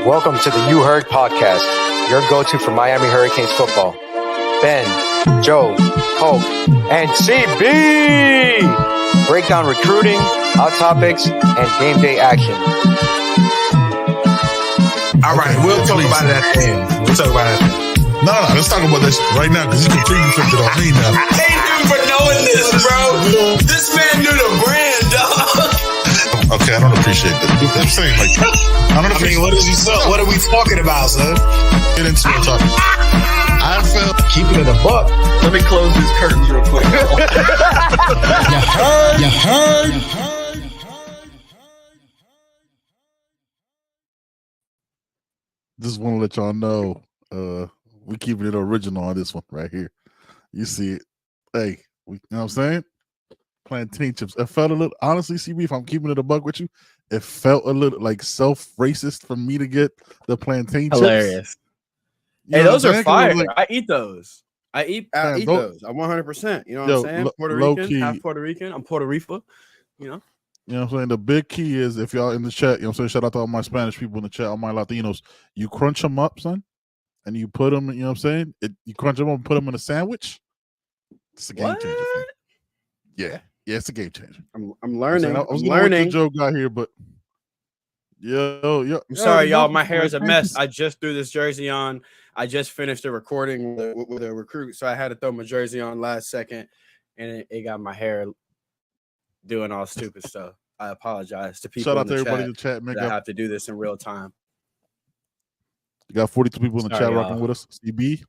Welcome to the You Heard podcast, your go-to for Miami Hurricanes football. Ben, Joe, Coke, and CB break down recruiting, hot topics, and game day action. All right, we'll talk about it at the end. No, let's talk about this right now because you completely flipped it on me now. I hate him for knowing this, bro. This man knew the brand, dog. Okay, I don't appreciate that. I'm saying, like, what are we talking about, son? Get into the topic. I felt Keeping it a buck. Let me close these curtains real quick. You heard. Just want to let y'all know, we keeping it original on this one right here. You see it. Hey, you know what I'm saying? Plantain chips. It felt a little, honestly, CB, if I'm keeping it a buck with you, it felt a little like self-racist for me to get the plantain chips. Hilarious. You Hey, know those what I'm are saying? 'Cause fire. like, I eat those. I eat those. I'm 100%. You know what I'm saying? Puerto Rican, half Puerto Rican. I'm Puerto Rico. You know? You know what I'm saying? The big key is if y'all in the chat, you know what I'm saying? Shout out to all my Spanish people in the chat, all my Latinos. You crunch them up, son, and you put them, you know what I'm saying? You crunch them up and put them in a sandwich. It's a game changer. For you. Yeah, it's a game changer. I'm learning. I was I'm gonna wait till learning. Joe got here, but I'm sorry, y'all. My hair is a mess. I just threw this jersey on. I just finished a recording with a recruit, so I had to throw my jersey on last second, and it got my hair doing all stupid stuff. I apologize to people. Shout out to everybody chat in the chat, man. that I have to do this in real time. You got 42 people in the Sorry, chat y'all. rocking with us. CB,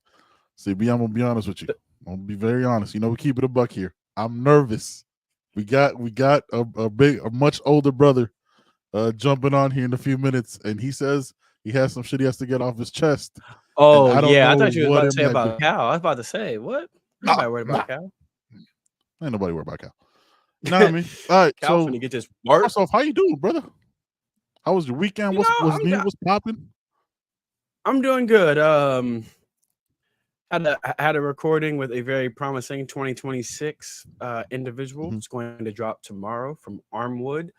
I'm gonna be honest with you. I'm gonna be very honest. You know, we keep it a buck here. I'm nervous. We got a much older brother jumping on here in a few minutes, and he says he has some shit he has to get off his chest. Oh, I thought you were what about to say it might about Cal. I was about to say, what? Nobody worried about Cal. Ain't nobody worried about Cal. You know what I mean? All right, Cal so finna get this work. first off, how you doing, brother? How was your weekend? What's new? What's popping? I'm doing good. Had a recording with a very promising 2026 individual. Mhm. It's going to drop tomorrow from Armwood.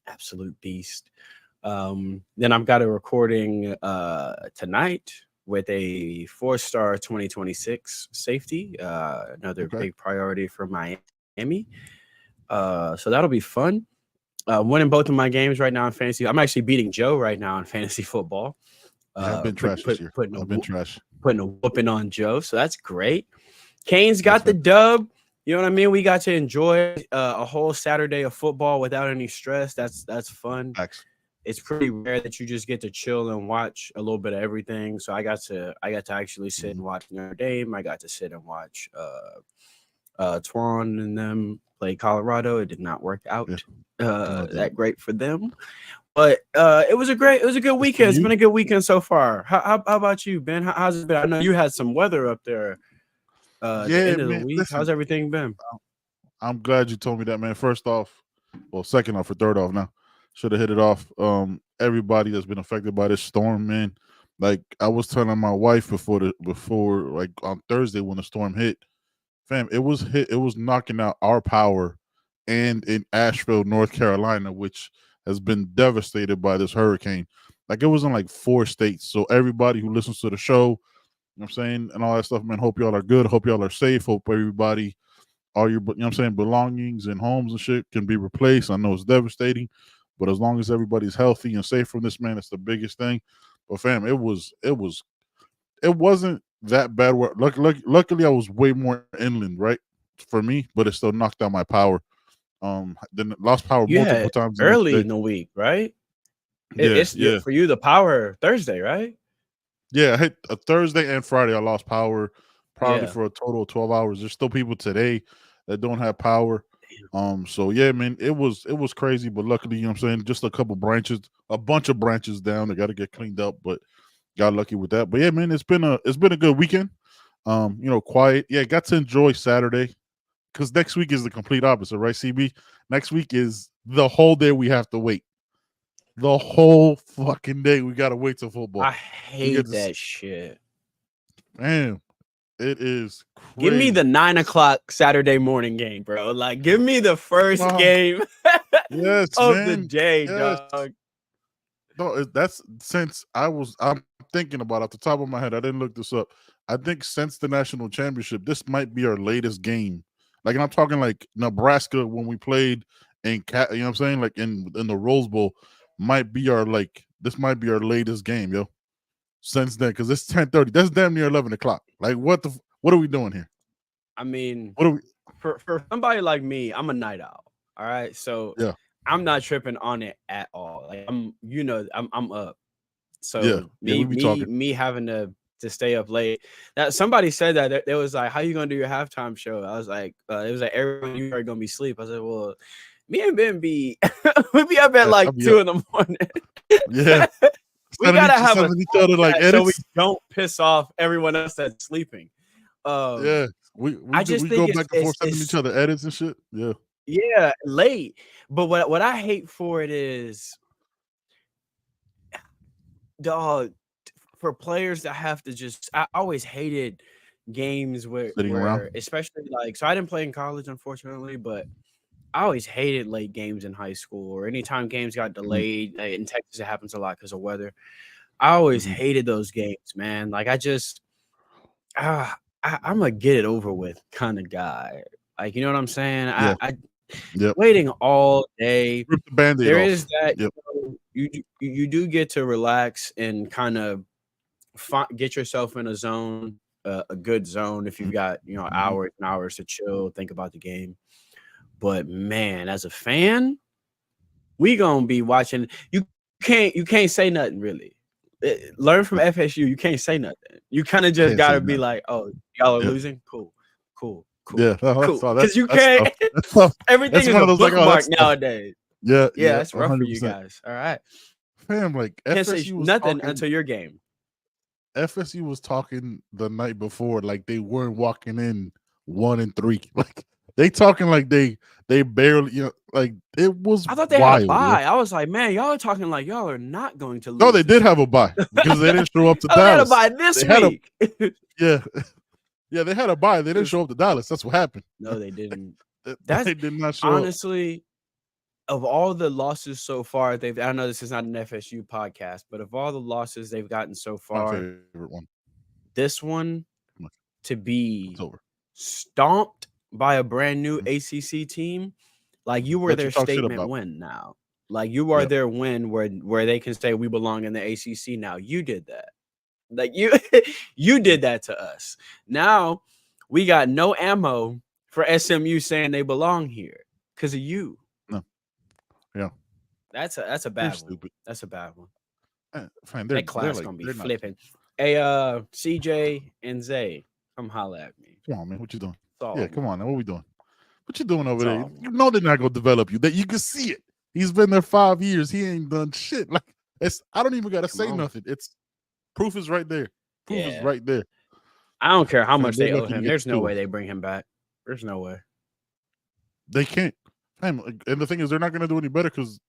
Absolute beast. Then I've got a recording tonight with a 4-star 2026 safety. Another big priority for Miami. So that'll be fun. Winning both of my games right now in fantasy. I'm actually beating Joe right now in fantasy football. I've been trash this year. I've been trash. Putting a whooping on Joe, so that's great. Canes got the dub. You know what I mean? We got to enjoy a whole Saturday of football without any stress. That's fun. Facts. It's pretty rare that you just get to chill and watch a little bit of everything. So I got to actually sit and watch Notre Dame. I got to sit and watch Twan and them play Colorado. It did not work out that great for them. But it was a good weekend. It's been a good weekend so far. How about you, Ben? How's it been? I know you had some weather up there at the end of the week. Listen, how's everything been? I'm glad you told me that, man. First off, second off or third off now. Should have hit it off. Everybody that's been affected by this storm, man. Like I was telling my wife before like on Thursday when the storm hit, fam, it was knocking out our power and in Asheville, North Carolina, which has been devastated by this hurricane. Like it was in like 4 states. So everybody who listens to the show, you know what I'm saying, and all that stuff, man, hope y'all are good. Hope y'all are safe. Hope everybody, all your, you know what I'm saying, belongings and homes and shit can be replaced. I know it's devastating, but as long as everybody's healthy and safe from this, man, it's the biggest thing. But fam, it wasn't that bad. Luckily, I was way more inland, right, for me, but it still knocked out my power. Then lost power multiple times early in the week, right? It's for you the power Thursday, right? Yeah, I hit a Thursday and Friday. I lost power probably for a total of 12 hours. There's still people today that don't have power. So yeah, man, it was crazy, but luckily, you know what I'm saying, just a bunch of branches down. They got to get cleaned up, but got lucky with that. But yeah, man, it's been a good weekend. Quiet. Yeah, got to enjoy Saturday. Because next week is the complete opposite, right, CB? Next week is the whole day we have to wait. The whole fucking day we got to wait till football. I hate that shit. Man, it is crazy. Give me the 9:00 Saturday morning game, bro. Like, give me the first game yes, of man. the day, dog. No, that's since I'm thinking about off the top of my head. I didn't look this up. I think since the national championship, this might be our latest game. Like, and I'm talking like Nebraska when we played in Cat. You know what I'm saying? Like in the Rose Bowl, might be our this might be our latest game, yo. Since then, because it's 10:30. That's damn near 11 o'clock. Like, what are we doing here? I mean, What are we? for somebody like me, I'm a night owl. All right, so Yeah, I'm not tripping on it at all. Like I'm up. So yeah, yeah. We be talking. me having to stay up late. That somebody said that there was like, how you gonna do your halftime show? I was like, it was like everyone you are gonna be asleep. I said, well, me and Ben be we be up at like 2 in the morning. Yeah. We gotta have each other like so we edits. don't piss off everyone else that's sleeping. Yeah, we just go think back and forth sending each other edits and shit. Yeah, late. But what I hate for it is, dog, for players that have to just. I always hated games where especially like, so I didn't play in college, unfortunately, but I always hated late games in high school, or anytime games got delayed. In Texas, it happens a lot because of weather. I always hated those games, man. Like, I just, I'm a get it over with kind of guy. Like, you know what I'm saying? Waiting all day. Rip the Band-Aid There off. is that, you do get to relax and kind of get yourself in a zone, a good zone, if you've got, hours and hours to chill, think about the game. But man, as a fan, we gonna be watching. You can't say nothing really. Learn from FSU. You can't say nothing. You kind of just gotta be like, oh, y'all are losing. Cool. Yeah, cool. Because you can't. Everything is a bookmark nowadays. Yeah, it's rough 100%. For you guys. All right, fam. Like, can't say nothing until your game. FSU was talking the night before, like they weren't walking in 1-3. Like, they talking like they barely, like, it was. I thought they had a bye. I was like, man, y'all are talking like y'all are not going to lose. No, they did have a bye because they didn't show up to Dallas. They had a bye this week. Yeah, they had a bye. They didn't show up to Dallas. That's what happened. No, they didn't. They did not show honestly, up. Of all the losses so far, I know this is not an FSU podcast, but of all the losses they've gotten so far, my favorite one. This one to be stomped by a brand new ACC team, like, you were their statement win now. Like, you are their win where they can say we belong in the ACC now. You did that. Like, you did that to us. Now we got no ammo for SMU saying they belong here because of you. No. Yeah. That's a bad one. Stupid. That's a bad one. Fine, that class gonna be flipping. Hey, CJ and Zay, come holla at me. Come on, man. What you doing? Come on. Now, what we doing? What you doing over there? You know they're not gonna develop you. That you can see it. He's been there 5 years. He ain't done shit. Like, I don't even gotta say nothing. It's proof is right there. Proof is right there. I don't care how much they owe him. There's no way they bring him back. There's no way. They can't. And the thing is, they're not gonna do any better because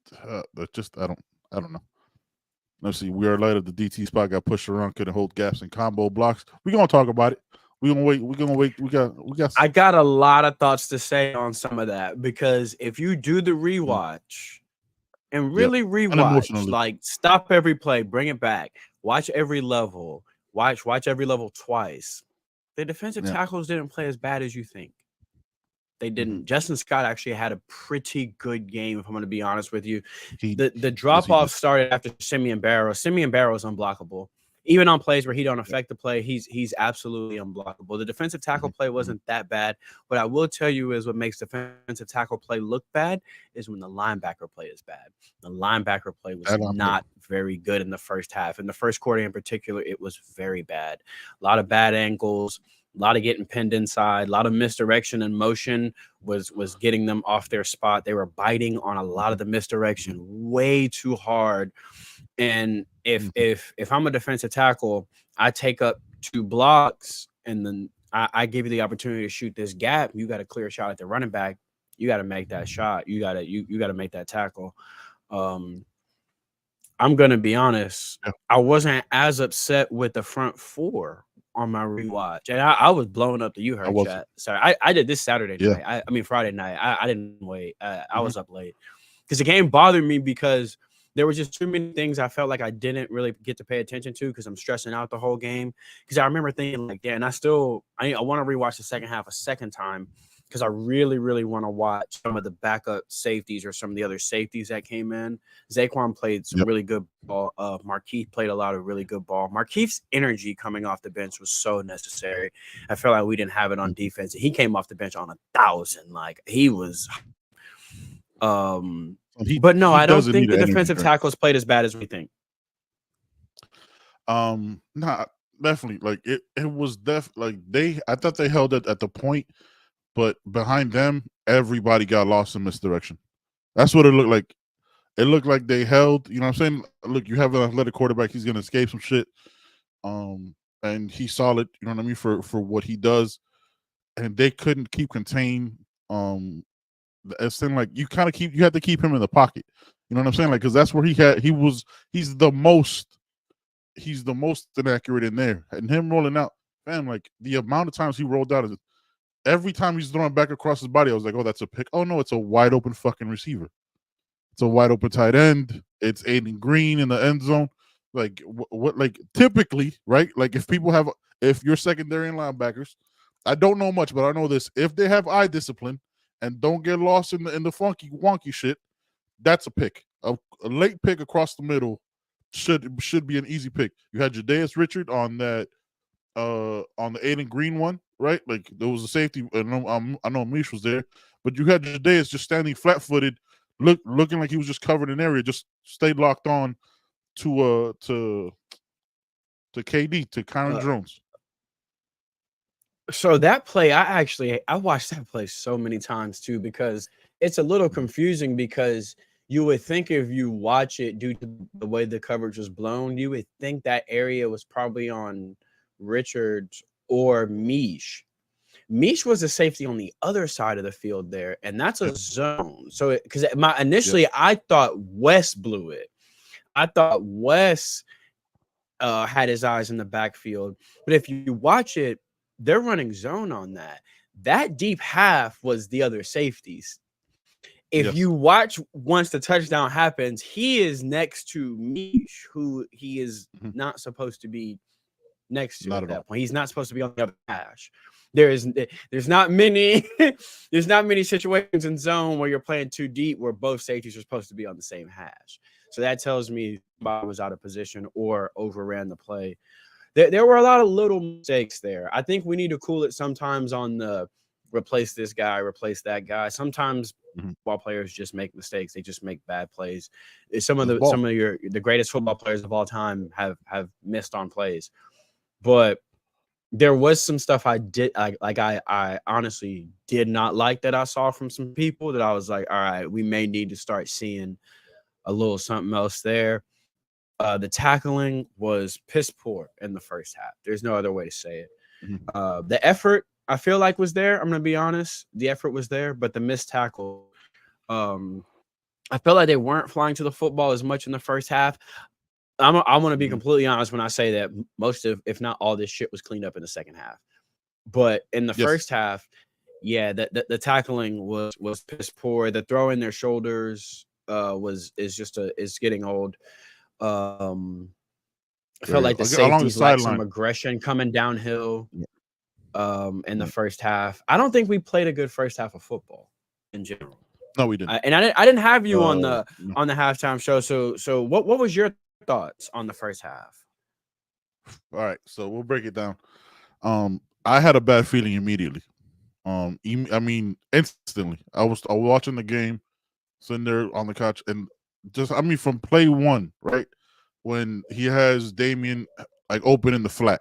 just I don't know. Let's see. We are light of the DT spot got pushed around, couldn't hold gaps and combo blocks. We're gonna talk about it. We're gonna wait. We got I got a lot of thoughts to say on some of that, because if you do the rewatch and really rewatch, like, stop every play, bring it back, watch every level, watch every level twice. The defensive tackles didn't play as bad as you think. They didn't. Justin Scott actually had a pretty good game, if I'm going to be honest with you. The drop-off started after Simeon Barrows. Simeon Barrows is unblockable. Even on plays where he don't affect the play, he's absolutely unblockable. The defensive tackle play wasn't that bad. What I will tell you is what makes defensive tackle play look bad is when the linebacker play is bad. The linebacker play was not very good in the first half. In the first quarter in particular, it was very bad. A lot of bad angles, a lot of getting pinned inside, a lot of misdirection and motion was getting them off their spot. They were biting on a lot of the misdirection way too hard. And if I'm a defensive tackle, I take up 2 blocks and then I give you the opportunity to shoot this gap. You got a clear shot at the running back. You got to make that shot. You got to make that tackle. I'm gonna be honest. I wasn't as upset with the front 4 on my rewatch, and I was blowing up the You Heard chat. Sorry, I did this Saturday night. I mean Friday night. I didn't wait. I was up late because the game bothered me because there were just too many things I felt like I didn't really get to pay attention to because I'm stressing out the whole game. Because I remember thinking like, yeah, and I want to rewatch the second half a second time because I really, really want to watch some of the backup safeties or some of the other safeties that came in. Zaquan played some really good ball. Markeith played a lot of really good ball. Markeith's energy coming off the bench was so necessary. I felt like we didn't have it on defense. He came off the bench on 1,000. Like he was. But no, I don't think the defensive tackles played as bad as we think. Nah, definitely. Like it was I thought they held it at the point. But behind them, everybody got lost in misdirection. That's what it looked like. It looked like they held, you know what I'm saying? Look, you have an athletic quarterback, he's gonna escape some shit. And he's solid, you know what I mean, for what he does. And they couldn't keep contained. It seemed like you had to keep him in the pocket. You know what I'm saying? Like, because that's where he's the most inaccurate in there. And him rolling out, man, like the amount of times he rolled out is every time he's throwing back across his body, I was like, oh, that's a pick. Oh, no, it's a wide open fucking receiver. It's a wide open tight end. It's Aiden Green in the end zone. Like, what like, typically, right? Like, if you're secondary and linebackers, I don't know much, but I know this. If they have eye discipline and don't get lost in the funky, wonky shit, that's a pick. A late pick across the middle should be an easy pick. You had Jadaeus Richard on that, on the Aiden Green one, right? Like there was a safety. I know Mish was there, but you had Jadaeus just standing flat-footed, looking like he was just covered in area, just stayed locked on to KD, to Kyron Jones. So that play, I watched that play so many times too, because it's a little confusing because you would think if you watch it due to the way the coverage was blown, you would think that area was probably on Richards or Mish. Mish was a safety on the other side of the field there, and that's a zone. So because initially I thought Wes blew it. I thought Wes had his eyes in the backfield, but if you watch it, they're running zone on that. That deep half was the other safeties. If you watch once the touchdown happens, he is next to Mish, who he is not supposed to be next to at that point. He's not supposed to be on the other hash. There's not many there's not many situations in zone where you're playing too deep where both safeties are supposed to be on the same hash. So that tells me Bob was out of position or overran the play. There were a lot of little mistakes there. I think we need to cool it sometimes on the replace this guy, replace that guy. Sometimes football players just make mistakes. They just make bad plays. Some of the greatest football players of all time have missed on plays. But there was some stuff I honestly did not like that I saw from some people that I was like, all right, we may need to start seeing a little something else there. The tackling was piss poor in the first half. There's no other way to say it. The effort I feel like was there. I'm going to be honest. The effort was there, but the missed tackle, I felt like they weren't flying to the football as much in the first half. I want to be completely honest when I say that most of, if not all, this shit was cleaned up in the second half. But in the first half, yeah, the tackling was piss poor. The throw in their shoulders is getting old. I felt like the safeties lacked some aggression coming downhill in the first half. I don't think we played a good first half of football in general. No, we didn't. I didn't have you on the halftime show. So what was your thoughts on the first half? All right, so we'll break it down. I had a bad feeling immediately. I mean, instantly. I was watching the game, sitting there on the couch, and from play one, right, when he has Damian like open in the flat,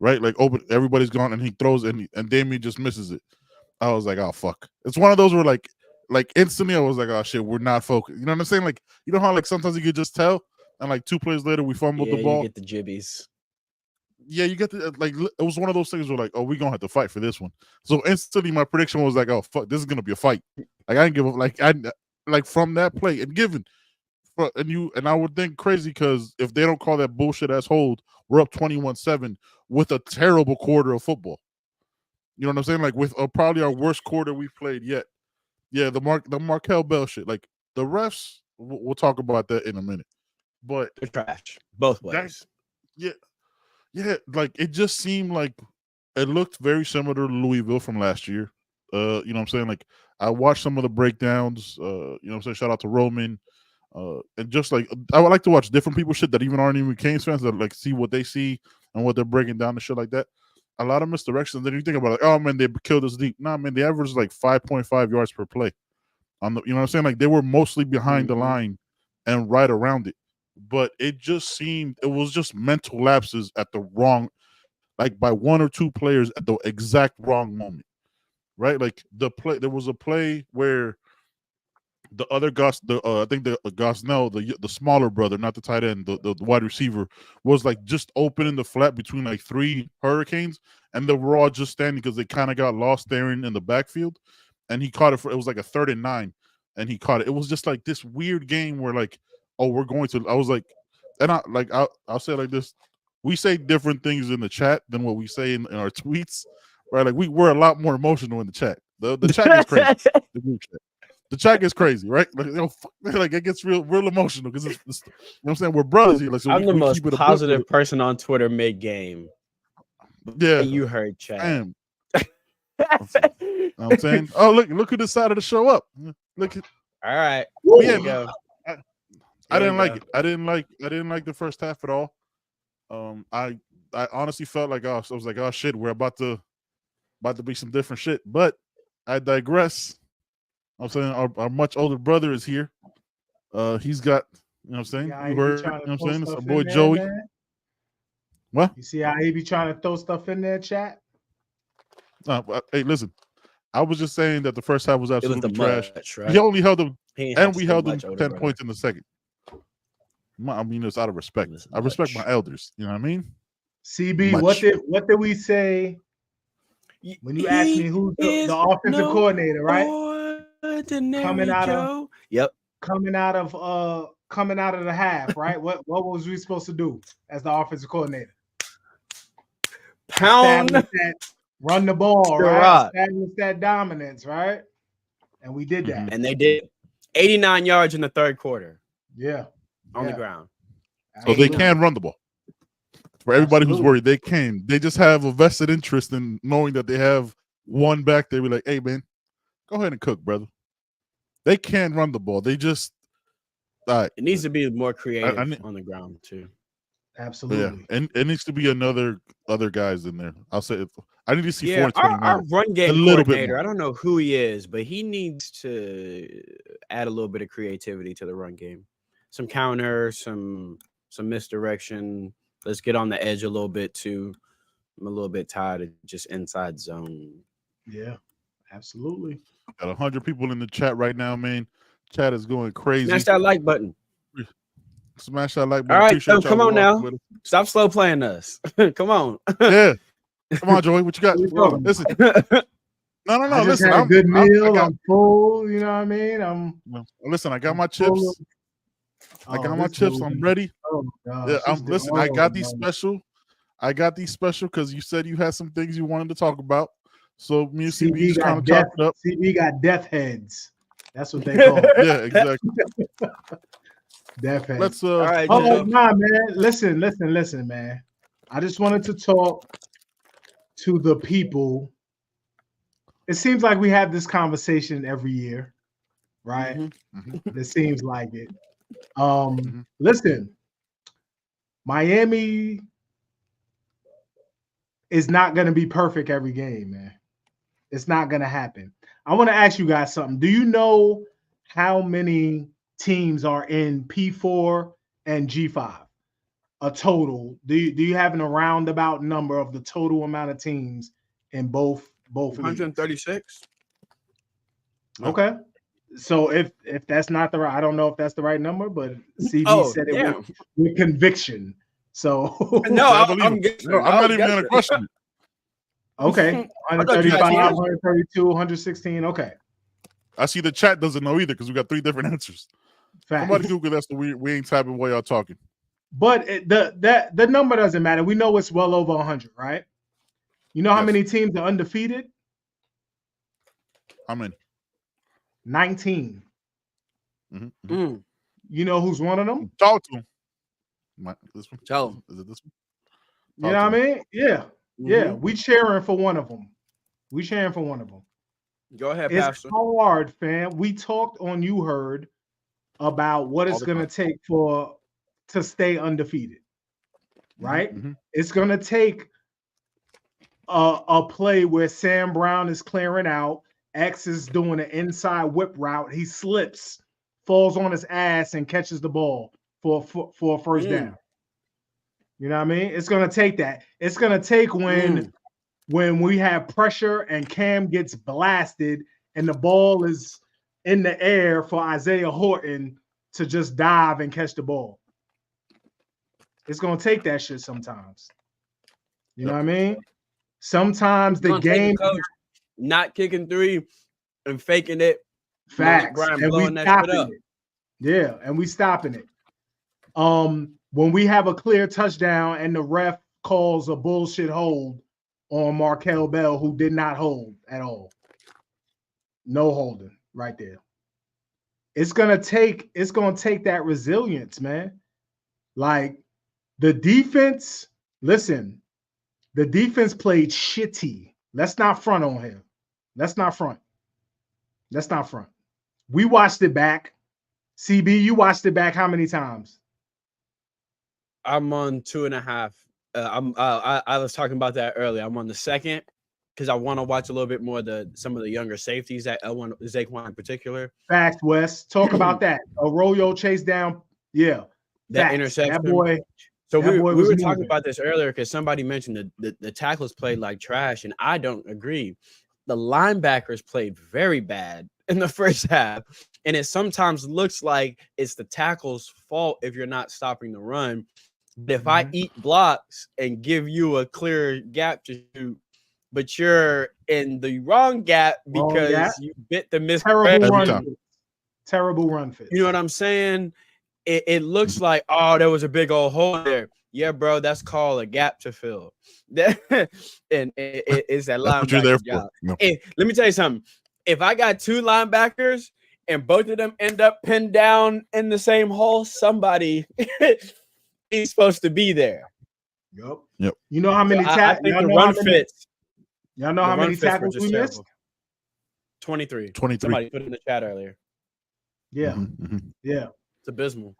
right, like open, everybody's gone, and he throws, and Damian just misses it. I was like, oh fuck! It's one of those where like instantly I was like, oh shit, we're not focused. You know what I'm saying? Like, you know how like sometimes you could just tell, and like 2 plays later we fumbled the ball. You get the jibbies. Yeah, you get the it was one of those things where like, oh, we're gonna have to fight for this one. So instantly my prediction was like, oh fuck, this is gonna be a fight. Like I didn't give up. Like from that play and I would think crazy because if they don't call that bullshit ass hold, we're up 21-7 with a terrible quarter of football. You know what I'm saying? Like with probably our worst quarter we've played yet. Yeah, the Markel Bell shit. Like the refs, we'll talk about that in a minute. But they're trash both ways. Yeah, like it just seemed like it looked very similar to Louisville from last year. You know what I'm saying? Like I watched some of the breakdowns. You know what I'm saying? Shout out to Roman. And just like I would like to watch different people shit that even aren't even Canes fans that like see what they see and what they're breaking down and shit like that. A lot of misdirections. Then you think about it, like, oh man, they killed us deep. Nah, man, they averaged like 5.5 yards per play. On the, you know what I'm saying? Like they were mostly behind the line and right around it. But it just seemed it was just mental lapses at the wrong, like by one or two players at the exact wrong moment. Right? Like there was a play where the other Gus, I think the Gosnell, the smaller brother, not the tight end, the wide receiver, was like just open in the flat between like three Hurricanes, and they were all just standing because they kind of got lost staring in the backfield, and he caught it. It was like a 3rd and 9, and he caught it. It was just like this weird game where like, oh, we're going to. I was like, and I'll say it like this: we say different things in the chat than what we say in our tweets, right? Like we're a lot more emotional in the chat. The chat is crazy. The group chat. The chat gets crazy, right? Like, like it gets real emotional because it's, you know what I'm saying? We're brothers here. Like, so I'm the most positive person on Twitter mid-game. Yeah. And you heard chat. Damn. I'm saying, oh, look who decided to show up. Look at all right. Here you go. I didn't like it. I didn't like the first half at all. I honestly felt like I was like, oh shit, we're about to be some different shit. But I digress. I'm saying our much older brother is here. He's got, you know what I'm saying? Yeah, you heard, you know what I'm saying? It's our boy Joey. Man? What? You see how he be trying to throw stuff in there, chat? Hey, listen. I was just saying that the first half was absolutely trash. Right? He only held them, and we held them 10 brother. points in the second. I mean, it's out of respect. I respect my elders. You know what I mean? CB, what did we say when you asked me who's the offensive coordinator, right? Coming out of coming out of the half, right? What was we supposed to do as the offensive coordinator? Pound run the ball, right? Establish that dominance, right? And we did that. And they did 89 yards in the third quarter. Yeah. On the ground. So they can run the ball. For everybody who's worried, they can. They just have a vested interest in knowing that they have one back there. Be like, hey man, go ahead and cook, brother. They can run the ball. They just it needs to be more creative on the ground too. Absolutely. Yeah, and it needs to be other guys in there. I'll say I need to see our run game coordinator. I don't know who he is, but he needs to add a little bit of creativity to the run game. Some counter, some misdirection. Let's get on the edge a little bit too. I'm a little bit tired of just inside zone. Yeah, absolutely. Got 100 people in the chat right now, man. Chat is going crazy. Smash that like button. Smash that like button. All right, so come on now. Stop slow playing us. Come on. Yeah. Come on, Joey. What you got? Listen. No. I just listen, had a good meal. I'm full. You know what I mean? Listen, I got my chips. I got my chips. I'm ready. Oh, yeah, I got these special. I got these special because you said you had some things you wanted to talk about. So me and CB just kind of chopped it up. CB got death heads. That's what they call it. Yeah, exactly. Death heads. Let's all right, man. Listen, man. I just wanted to talk to the people. It seems like we have this conversation every year, right? Mm-hmm. It seems like it. Listen, Miami is not going to be perfect every game, man. It's not going to happen. I want to ask you guys something. Do you know how many teams are in P4 and G5? A total. Do you have an roundabout number of the total amount of teams in both 136? Okay. So if that's not the right, I don't know if that's the right number, but CB said it with conviction. So no, I'm not even going to question it. Okay, 135, 132, 116. Okay. I see the chat doesn't know either because we got 3 different answers. Fact. Somebody Google that so we ain't typing while y'all talking. But the number doesn't matter. We know it's well over 100, right? You know how many teams are undefeated? How many? 19. Mm-hmm. You know who's one of them? Talk to him. This one? Tell him. Is it this one? You know what I mean? Yeah. Yeah. Mhm. We cheering for one of them. We cheering for one of them. Go ahead, It's Pastor. hard, fam. We talked on You Heard about what it's going to take to stay undefeated, right? Mm-hmm. It's going to take a play where Sam Brown is clearing out. X is doing an inside whip route. He slips, falls on his ass, and catches the ball for a first down. You know what I mean? It's going to take that. It's going to take when we have pressure and Cam gets blasted and the ball is in the air for Isaiah Horton to just dive and catch the ball. It's going to take that shit sometimes. You know what I mean? Sometimes the game not kicking three and faking it. Facts. Brian And blowing we that shit stopping up. it. Yeah, and we stopping it. When we have a clear touchdown and the ref calls a bullshit hold on Markel Bell, who did not hold at all. No holding right there. It's gonna take that resilience, man. Like the defense, listen, the defense played shitty. Let's not front on him. Let's not front. We watched it back. CB, you watched it back how many times? I'm on 2.5. I was talking about that earlier. I'm on the second because I want to watch a little bit more some of the younger safeties that I want Zaquan in particular. Facts, Wes. Talk about that. Arroyo chase down. Yeah. That Facts. interception. That boy. So we was were moving. talking about this earlier because somebody mentioned the tackles played like trash, and I don't agree. The linebackers played very bad in the first half, and it sometimes looks like it's the tackle's fault if you're not stopping the run. But if I eat blocks and give you a clear gap to shoot, but you're in the wrong gap because you bit the terrible run fit. You know what I'm saying? It looks like, oh, there was a big old hole there. Yeah, bro, that's called a gap to fill. And it's that linebacker job. No. Hey, let me tell you something. If I got two linebackers and both of them end up pinned down in the same hole, somebody is supposed to be there. Yep. You know how many tackles? Y'all know how many tackles we missed? 23. Somebody put it in the chat earlier. Yeah. Yeah. It's abysmal.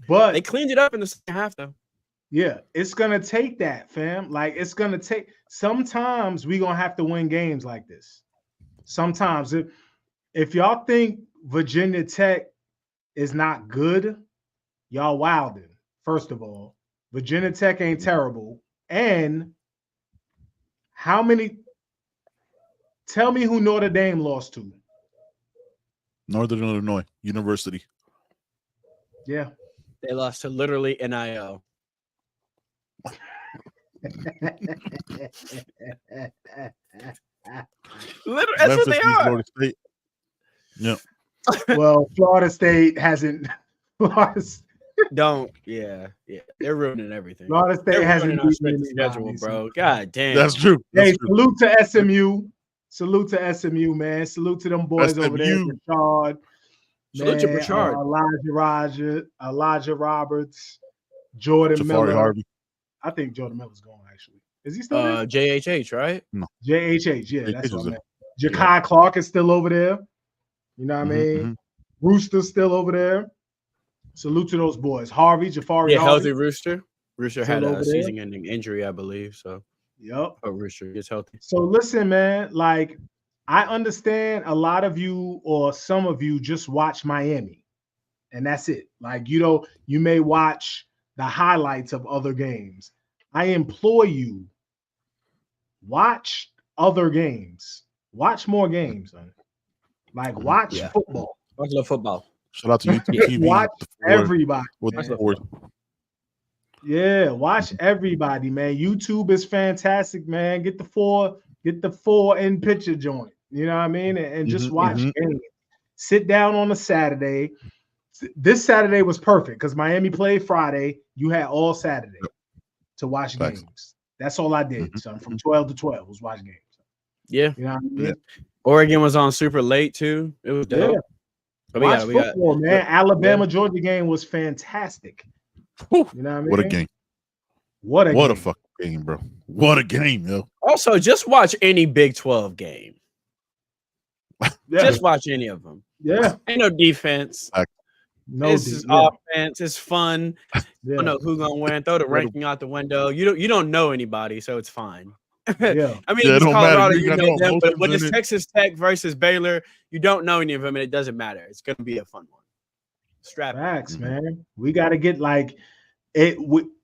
But they cleaned it up in the second half, though. Yeah, it's gonna take that, fam. Like it's gonna take. Sometimes we gonna have to win games like this. Sometimes, if y'all think Virginia Tech is not good, y'all wildin'. First of all, Virginia Tech ain't terrible. And how many? Tell me who Notre Dame lost to. Northern Illinois University. Yeah, they lost to literally NIL. Literally, that's what they are. Florida State. Yeah. Well, Florida State hasn't. Don't. Yeah. They're ruining everything. Florida State hasn't our schedule, bro. God damn. That's true. Hey, salute to SMU. Salute to SMU, man. Salute to them boys over there. Rashard. Salute to Rashard. Elijah Roberts, Jordan Jafari Miller. Harvey. I think Jordan Miller's going, actually. Is he still there? JHH, right? No. JHH, yeah, that's what I meant. Ja'Kai Clark is still over there. You know what I mean? Rooster's still over there. Salute to those boys. Harvey, Jafari. Yeah, healthy Rooster. Rooster had a season-ending injury, I believe. So, yep. Oh, Rooster gets healthy. So listen, man. Like, I understand a lot of you or some of you just watch Miami, and that's it. Like, you know, you may watch the highlights of other games. I implore you, watch other games. Watch more games, man. Like, watch football. Watch the football. Shout out to YouTube TV. Watch everybody. Yeah, watch everybody, man. YouTube is fantastic, man. Get the four in picture joint. You know what I mean? And just watch games. Sit down on a Saturday. This Saturday was perfect because Miami played Friday. You had all Saturday to watch games. That's all I did. So from 12 to 12 was watch games. Yeah. You know what I mean? Oregon was on super late too. It was dope. Watch football, man. Alabama Georgia game was fantastic. Whew, You know what I mean? What a game. What a fucking game, bro. What a game, yo. Also, just watch any Big 12 game. Just watch any of them. Yeah. Ain't no defense. This is offense. It's fun. You don't know who's gonna win. Throw the ranking out the window. You don't know anybody, so it's fine. Yeah. I mean, it's Colorado, you know them, but when it's Texas Tech versus Baylor, you don't know any of them, and it doesn't matter. It's gonna be a fun one. Strap Facts, man. We got to get like it.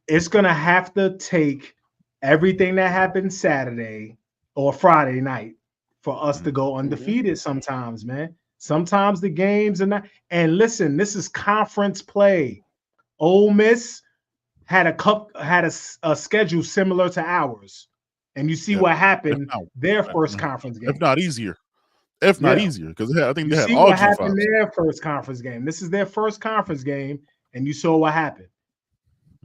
It's gonna have to take everything that happened Saturday or Friday night for us to go undefeated. Sometimes, man. Sometimes the games are not. And listen, this is conference play. Ole Miss had a schedule similar to ours, and you see what happened their first conference game. If not easier, because I think they had see all what happened their first conference game. This is their first conference game, and you saw what happened.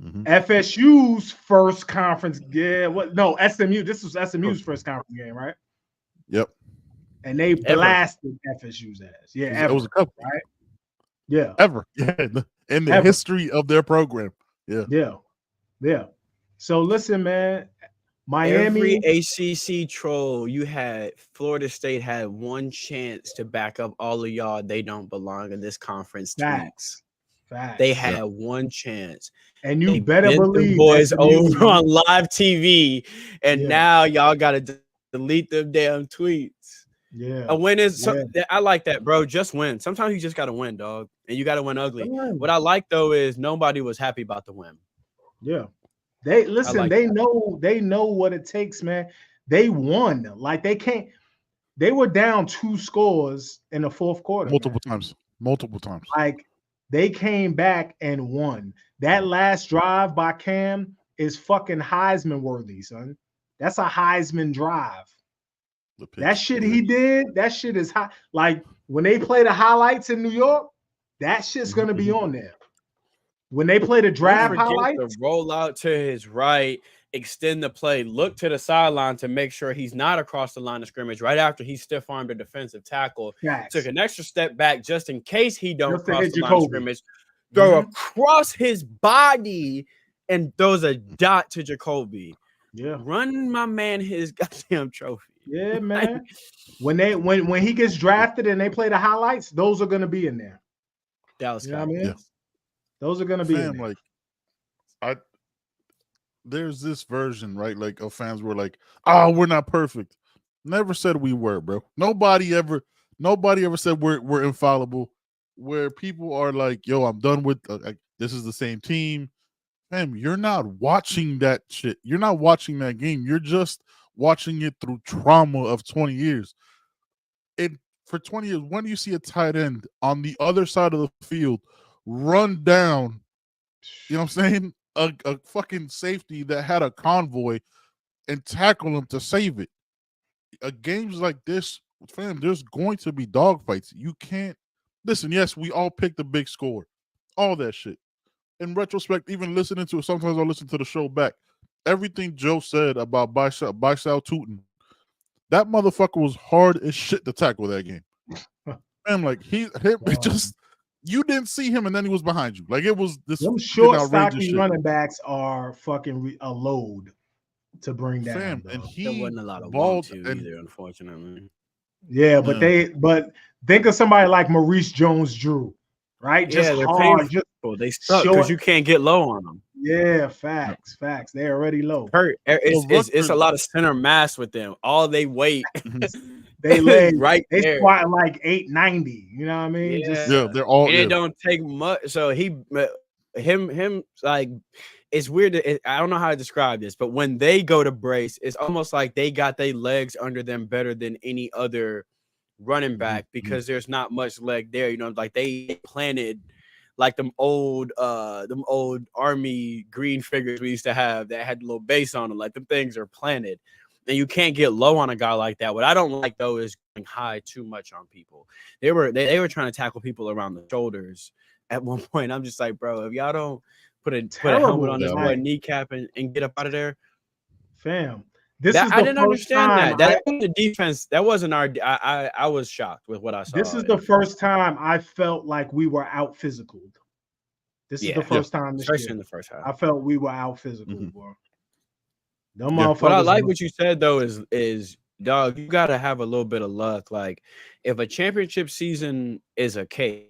FSU's first conference, SMU. This was SMU's first conference game, right? Yep. And they blasted FSU's ass. Yeah, it was a couple, right? Yeah, ever. Yeah, in the history of their program. Yeah. So listen, man. Miami, every ACC troll you had, Florida State had one chance to back up all of y'all. They don't belong in this conference. Facts. They had one chance, and you better believe boys over on live TV, and now y'all got to delete them damn tweets. Yeah, a win is. I like that, bro. Just win. Sometimes you just got to win, dog, and you got to win ugly. What I like though is nobody was happy about the win. Yeah. They listen, like they know what it takes, man. They won. Like they were down 2 scores in the fourth quarter. Multiple times. Like they came back and won. That last drive by Cam is fucking Heisman worthy, son. That's a Heisman drive. That shit he did, that shit is hot. Like when they play the highlights in New York, that shit's gonna be on there. When they play the draft highlights, the roll out to his right, extend the play, look to the sideline to make sure he's not across the line of scrimmage right after he stiff-armed a defensive tackle. Took an extra step back just in case he don't cross the line of scrimmage. Throw across his body and throws a dot to Jacoby. Yeah. Run my man his goddamn trophy. Yeah, man. when he gets drafted and they play the highlights, those are gonna be in there. Dallas, you know what I mean? Yeah. Those are gonna be in there. Like there's this version, right? Like of fans were like, "Oh, we're not perfect." Never said we were, bro. Nobody ever said we're infallible. Where people are like, "Yo, I'm done with this is the same team." Fam, you're not watching that shit. You're not watching that game. You're just watching it through trauma of 20 years. For 20 years, when do you see a tight end on the other side of the field run down, you know what I'm saying, a fucking safety that had a convoy and tackle him to save it? Games like this, fam, there's going to be dogfights. You can't listen. Yes, we all picked the big score, all that shit. In retrospect, even listening to it, sometimes I listen to the show back. Everything Joe said about Baisal Tootin, that motherfucker was hard as shit to tackle that game. Man, like just you didn't see him and then he was behind you. Like it was this. Them short, stocky running backs are fucking a load to bring down. Fam, and there wasn't a lot of ball either, unfortunately. Yeah, but think of somebody like Maurice Jones-Drew, right? Just hard. They suck because you can't get low on them. Yeah, facts. They're already low. It's a lot of center mass with them. All they weight, they lay right. They squat like 890. You know what I mean? Yeah, they're all. And it don't take much. So him like it's weird. I don't know how to describe this, but when they go to brace, it's almost like they got their legs under them better than any other running back because there's not much leg there. You know, like they planted. Like them old army green figures we used to have that had a little base on them. Like them things are planted, and you can't get low on a guy like that. What I don't like though is going high too much on people. They were trying to tackle people around the shoulders at one point. I'm just like, bro, if y'all don't put a helmet on this boy kneecap and get up out of there, fam. This is I the didn't first understand time that. That wasn't the defense. That wasn't our. I was shocked with what I saw. This is the first time I felt like we were out physical. This is the first time this especially year. in the first half. I felt we were out physical, bro. Them Yeah. motherfuckers. What I like what you said though is dog, you gotta have a little bit of luck. Like if a championship season is a cake,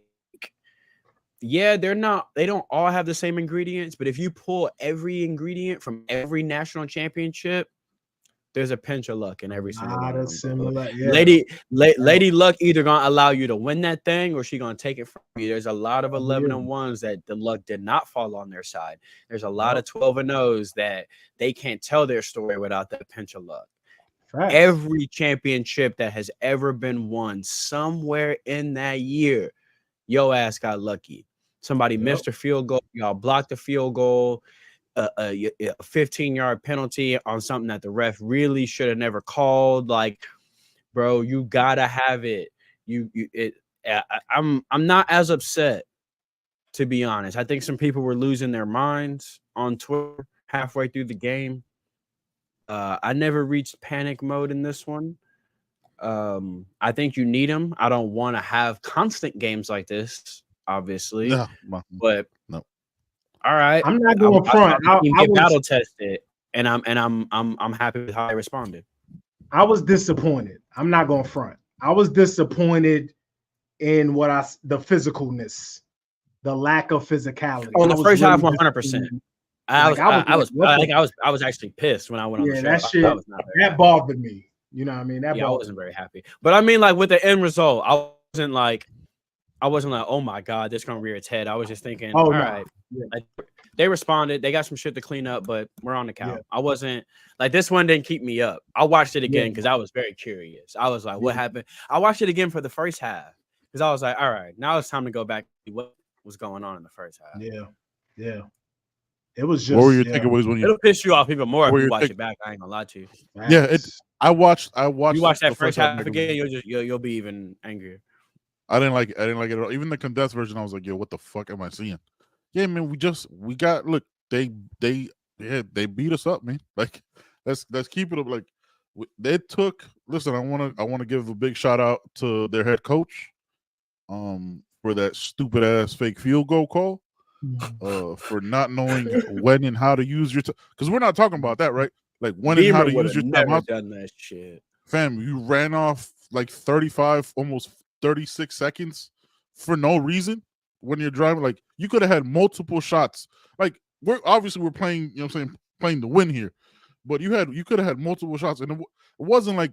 yeah, they don't all have the same ingredients, but if you pull every ingredient from every national championship, there's a pinch of luck in every single one of them. Similar, yeah. Lady Luck either gonna allow you to win that thing or she gonna take it from you. There's a lot of 11-1s that the luck did not fall on their side. There's a lot of 12-0s that they can't tell their story without that pinch of luck. Facts. Every championship that has ever been won somewhere in that year, your ass got lucky. Somebody missed a field goal, y'all blocked a field goal. A 15-yard penalty on something that the ref really should have never called. Like, bro, you gotta have it. I'm not as upset, to be honest. I think some people were losing their minds on Twitter halfway through the game. I never reached panic mode in this one. I think you need them. I don't want to have constant games like this, obviously, but no. All right, I'm not going front. I get battle tested, and I'm happy with how I responded. I was disappointed. I'm not going front. I was disappointed in the physicalness, the lack of physicality. Oh, in the first half, 100%. I was actually pissed when I went on the show. That shit that bothered me. You know what I mean? I wasn't very happy. But I mean, like with the end result, I wasn't like, oh my God, this gonna rear its head. I was just thinking, all right. Yeah. Like, they responded. They got some shit to clean up, but we're on the count. Yeah. I wasn't like this one didn't keep me up. I watched it again because I was very curious. I was like, what happened? I watched it again for the first half because I was like, all right, now it's time to go back to see what was going on in the first half. Yeah. It was just. What were your takeaways when it'll piss you off even more if you watch it back. I ain't gonna lie to you. Yeah, I watched. You watch that first half again, you'll be even angrier. I didn't like it at all. Even the condensed version, I was like, yo, what the fuck am I seeing? Yeah, man, we got look, they beat us up, man. Like let's keep it up. Like they took listen, I wanna give a big shout out to their head coach for that stupid ass fake field goal call. For not knowing when and how to use your because we're not talking about that, right? Like when and how to use your time. Done that shit. Fam, you ran off like 35, almost 36 seconds for no reason. When you're driving, like you could have had multiple shots. Like we're playing, you know what I'm saying, playing to win here. But you could have had multiple shots, and it wasn't like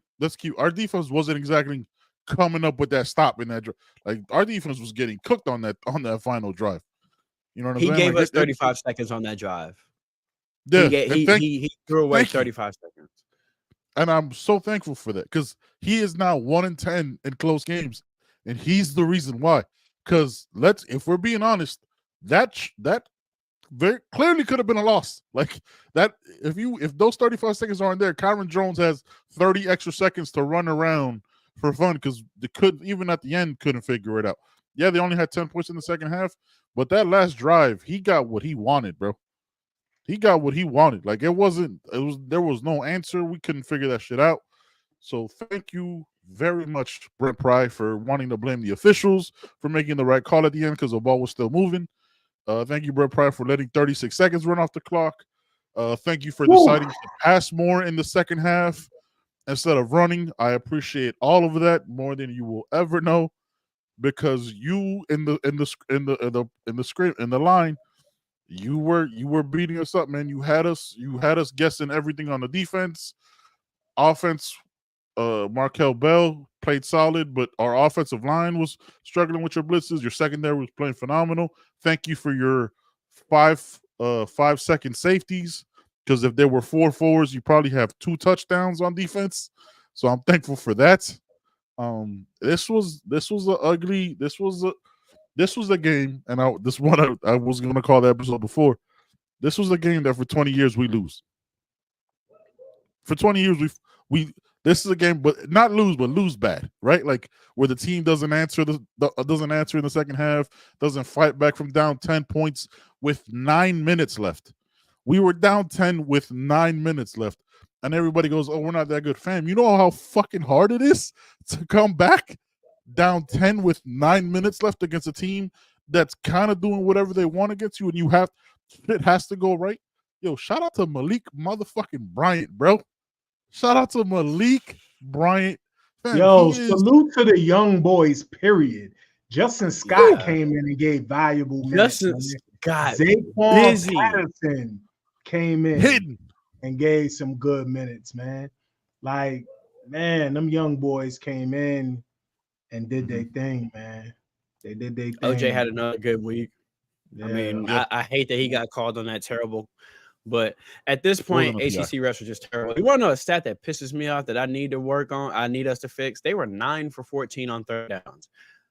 our defense wasn't exactly coming up with that stop in that drive. Like our defense was getting cooked on that final drive. You know what I'm saying? He gave us 35 seconds on that drive. Yeah, he threw away 35 seconds. And I'm so thankful for that because he is now 1-10 in close games, and he's the reason why. Because if we're being honest, that very clearly could have been a loss. Like that, if those 35 seconds aren't there, Kyron Jones has 30 extra seconds to run around for fun because they even at the end couldn't figure it out. Yeah, they only had 10 points in the second half, but that last drive, he got what he wanted, bro. He got what he wanted. Like there was no answer. We couldn't figure that shit out. So thank you very much, Brent Pry, for wanting to blame the officials for making the right call at the end because the ball was still moving. Thank you, Brent Pry, for letting 36 seconds run off the clock. Thank you for deciding to pass more in the second half instead of running. I appreciate all of that more than you will ever know because you in the line, you were beating us up, man. You had us guessing everything on the defense. Offense, Markel Bell played solid, but our offensive line was struggling with your blitzes. Your secondary was playing phenomenal. Thank you for your 5-second safeties, because if there were 4 forwards, you probably have 2 touchdowns on defense. So I'm thankful for that. This was a game, and I was going to call the episode before. This was a game that for 20 years we lose. For 20 years this is a game, but not lose, but lose bad, right? Like where the team doesn't answer in the second half, doesn't fight back from down 10 points with 9 minutes left. We were down 10 with 9 minutes left, and everybody goes, "Oh, we're not that good." Fam, you know how fucking hard it is to come back down 10 with 9 minutes left against a team that's kind of doing whatever they want against you, and it has to go right. Yo, shout out to Malik motherfucking Bryant, bro. Shout out to Malik Bryant. Fam, Yo, salute to the young boys, period. Justin Scott came in and gave valuable minutes. Justin Scott, Zaquan Patterson came in hidden and gave some good minutes, man. Like, man, them young boys came in and did their thing, man. They did their thing. OJ had another good week. Yeah. I mean, I hate that he got called on that terrible. But at this point, ACC refs are just terrible. You want to know a stat that pisses me off that I need to work on? I need us to fix. They were 9 for 14 on third downs.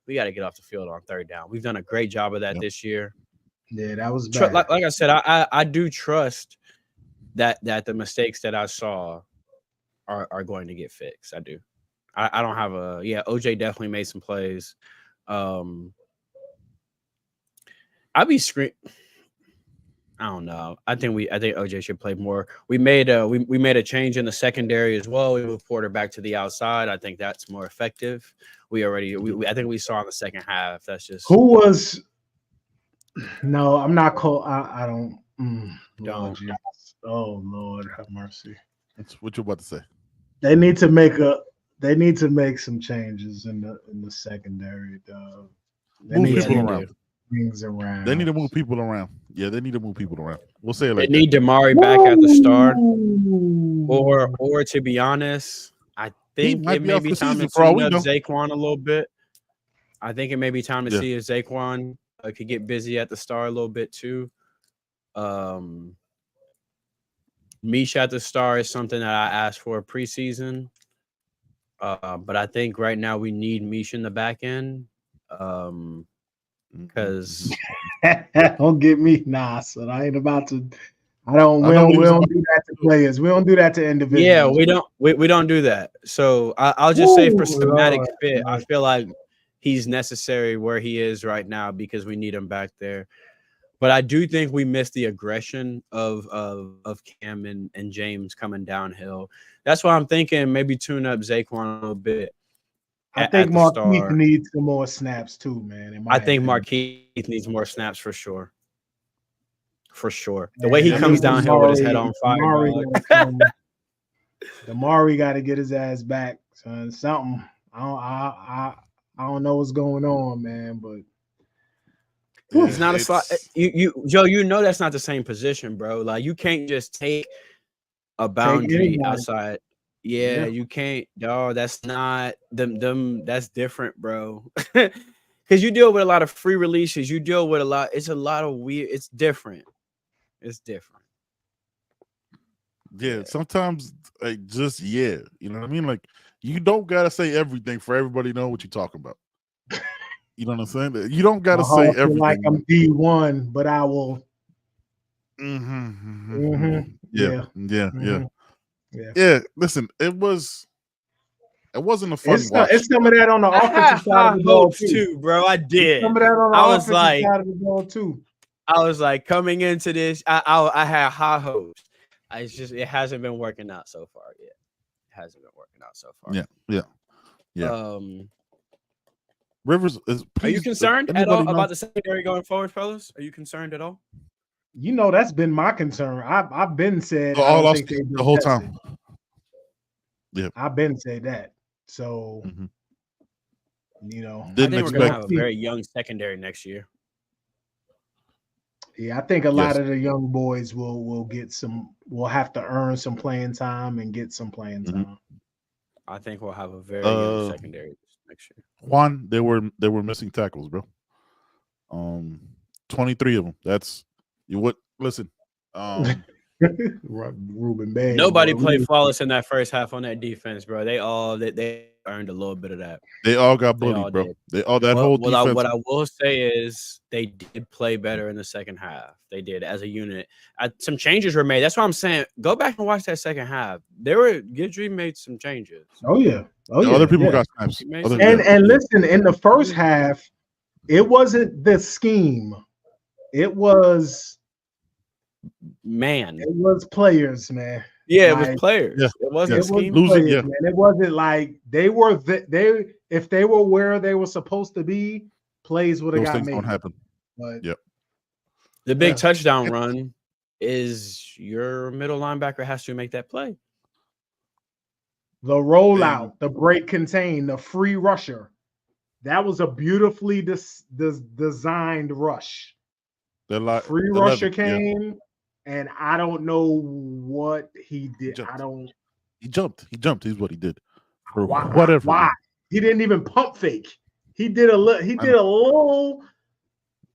We got to get off the field on third down. We've done a great job of that this year. Yeah, that was bad. Like I said, I do trust that the mistakes that I saw are going to get fixed. I do. I don't have OJ definitely made some plays. I'd be screaming. I don't know. I think OJ should play more. We made a change in the secondary as well. We moved Porter back to the outside. I think that's more effective. I think we saw in the second half. That's just who was. No, I'm not cold. I don't. Don't. Oh Lord, have mercy. That's what you're about to say. They need to make some changes in the secondary. They move need people to around. Things around. They need to move people around. Yeah, they need to move people around. We'll say it like they need Damari back at the start. Or to be honest, I think it may be time to tune up Zaquan a little bit. I think it may be time to see if Zaquan could get busy at the start a little bit too. Mish at the start is something that I asked for preseason. But I think right now we need Mish in the back end. Because don't get me son. I ain't about to. We don't do that to players. We don't do that to individuals. Yeah, we don't do that. So I'll just say for schematic fit, I feel like he's necessary where he is right now because we need him back there. But I do think we missed the aggression of Cam and James coming downhill. That's why I'm thinking maybe tune up Zaquan a little bit. I think Markeith needs some more snaps too, man. I think Markeith needs more snaps for sure. For sure. The way he comes downhill with his head on fire. Damari got to get his ass back, son. Something. I don't know what's going on, man, but he's not a slot. Joe, you know that's not the same position, bro. Like you can't just take a boundary outside. Yeah, you can't. No, that's not them. That's different, bro. Because you deal with a lot of free releases. You deal with a lot. It's a lot of weird. It's different. It's different. Yeah, sometimes you know what I mean? Like you don't gotta say everything for everybody to know what you're talking about. You know what I'm saying? You don't gotta say everything. Like I'm D1, but I will. Yeah. Listen, it wasn't a fun watch. It's some of that on the offensive side of the ball too, bro. I did. Some of that on the offensive side of the ball too. I was like, coming into this, I had high hopes. It hasn't been working out so far yet. Yeah. Rivers is. Are you concerned at all about the secondary going forward, fellas? Are you concerned at all? You know, that's been my concern. I've been said the whole time. Yeah, I've been said that. So, you know, I think we're gonna have a very young secondary next year. Yeah, I think a lot of the young boys will have to earn some playing time and get some playing time. I think we'll have a very young secondary next year. Juan, they were missing tackles, bro. 23 of them. That's you would listen. Ruben Bay. Nobody played flawless in that first half on that defense, bro. They earned a little bit of that. They all got bullied, bro. Whole defense. What I will say is they did play better in the second half. They did as a unit. Some changes were made. That's why I'm saying go back and watch that second half. Gidry made some changes. Oh yeah. Other people got snaps. And listen, in the first half, it wasn't the scheme. It was man. It was players, man. Yeah, it Like, was players. Yeah, It wasn't it was scheme. Losing, players, yeah. man. It wasn't like they were if they were where they were supposed to be, plays would have Those got things made. don't happen. But Yep. The big Yeah. touchdown run is your middle linebacker has to make that play. the rollout, And- the break contain, the free rusher, that was a beautifully designed rush. Free rusher 11, yeah. came, and I don't know what he did. jumped. I don't. He jumped. He jumped. Is what he did. For Why? whatever. Why? reason. He didn't even pump fake. He did a little. He I did a little.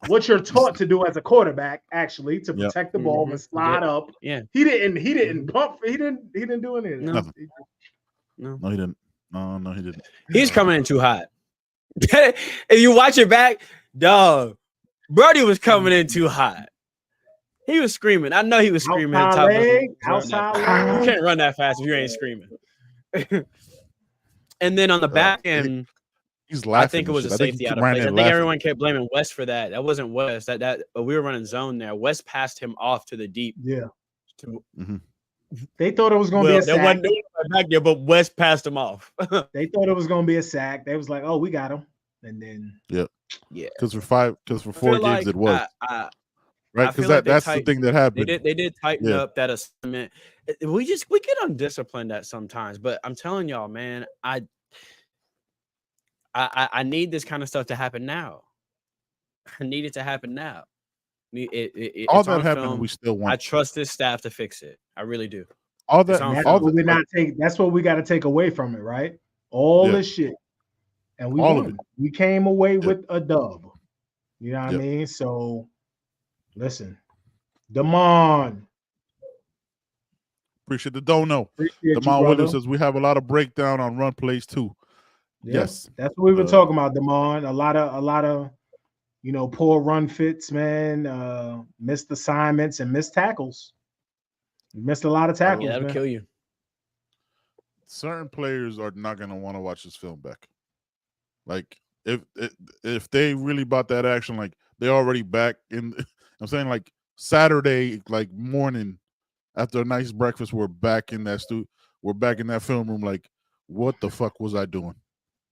What you're taught to do as a quarterback, actually, to Yep. protect the ball and slide up. Yeah. He didn't pump. He didn't do anything. No. Nothing. No. No, he didn't. No, he didn't. He's coming in too hot. If you watch it back, dog, Brody was coming in too hot. He was screaming. I know he was screaming. Outside leg. You can't run that fast if you ain't screaming. And then on the back end, He's laughing. I think it was a and shit. safety he out of ran place. in I think laughing. everyone kept blaming West for that. That wasn't West. That we were running zone there. West passed him off to the deep. Yeah. Mhm. They thought it was going to be a there sack. wasn't no one back there, but West passed him off. They thought it was going to be a sack. They was like, "Oh, we got him," and then Yeah. Because for 4 games like it was I right. feel Because like that's they the thing that happened. They did tighten Yeah. up that assignment. We get undisciplined at sometimes, but I'm telling y'all, man, I need this kind of stuff to happen now. I need it to happen now. All it's that on happened, film. we still won. I trust this staff to fix it. I really do. All It's that. on that's All what that. we not take. That's what we got to take away from it, right? All Yeah. this shit, and we All of won. it. We came away Yeah. with a dub. You know what Yeah. I mean? So, listen, Damon, Appreciate the don't know. appreciate you, Damon brother. Williams says we have a lot of breakdown on run plays too. Yeah, Yes. that's what we were talking about, Damon. A lot of poor run fits, man. Missed assignments and missed tackles. You missed a lot of tackles, Yeah, that'll man. kill you. Certain players are not going to want to watch this film back. Like if they really bought that action, like they already back in. I'm saying like Saturday, like morning after a nice breakfast, we're back in that we're back in that film room. Like, what the fuck was I doing?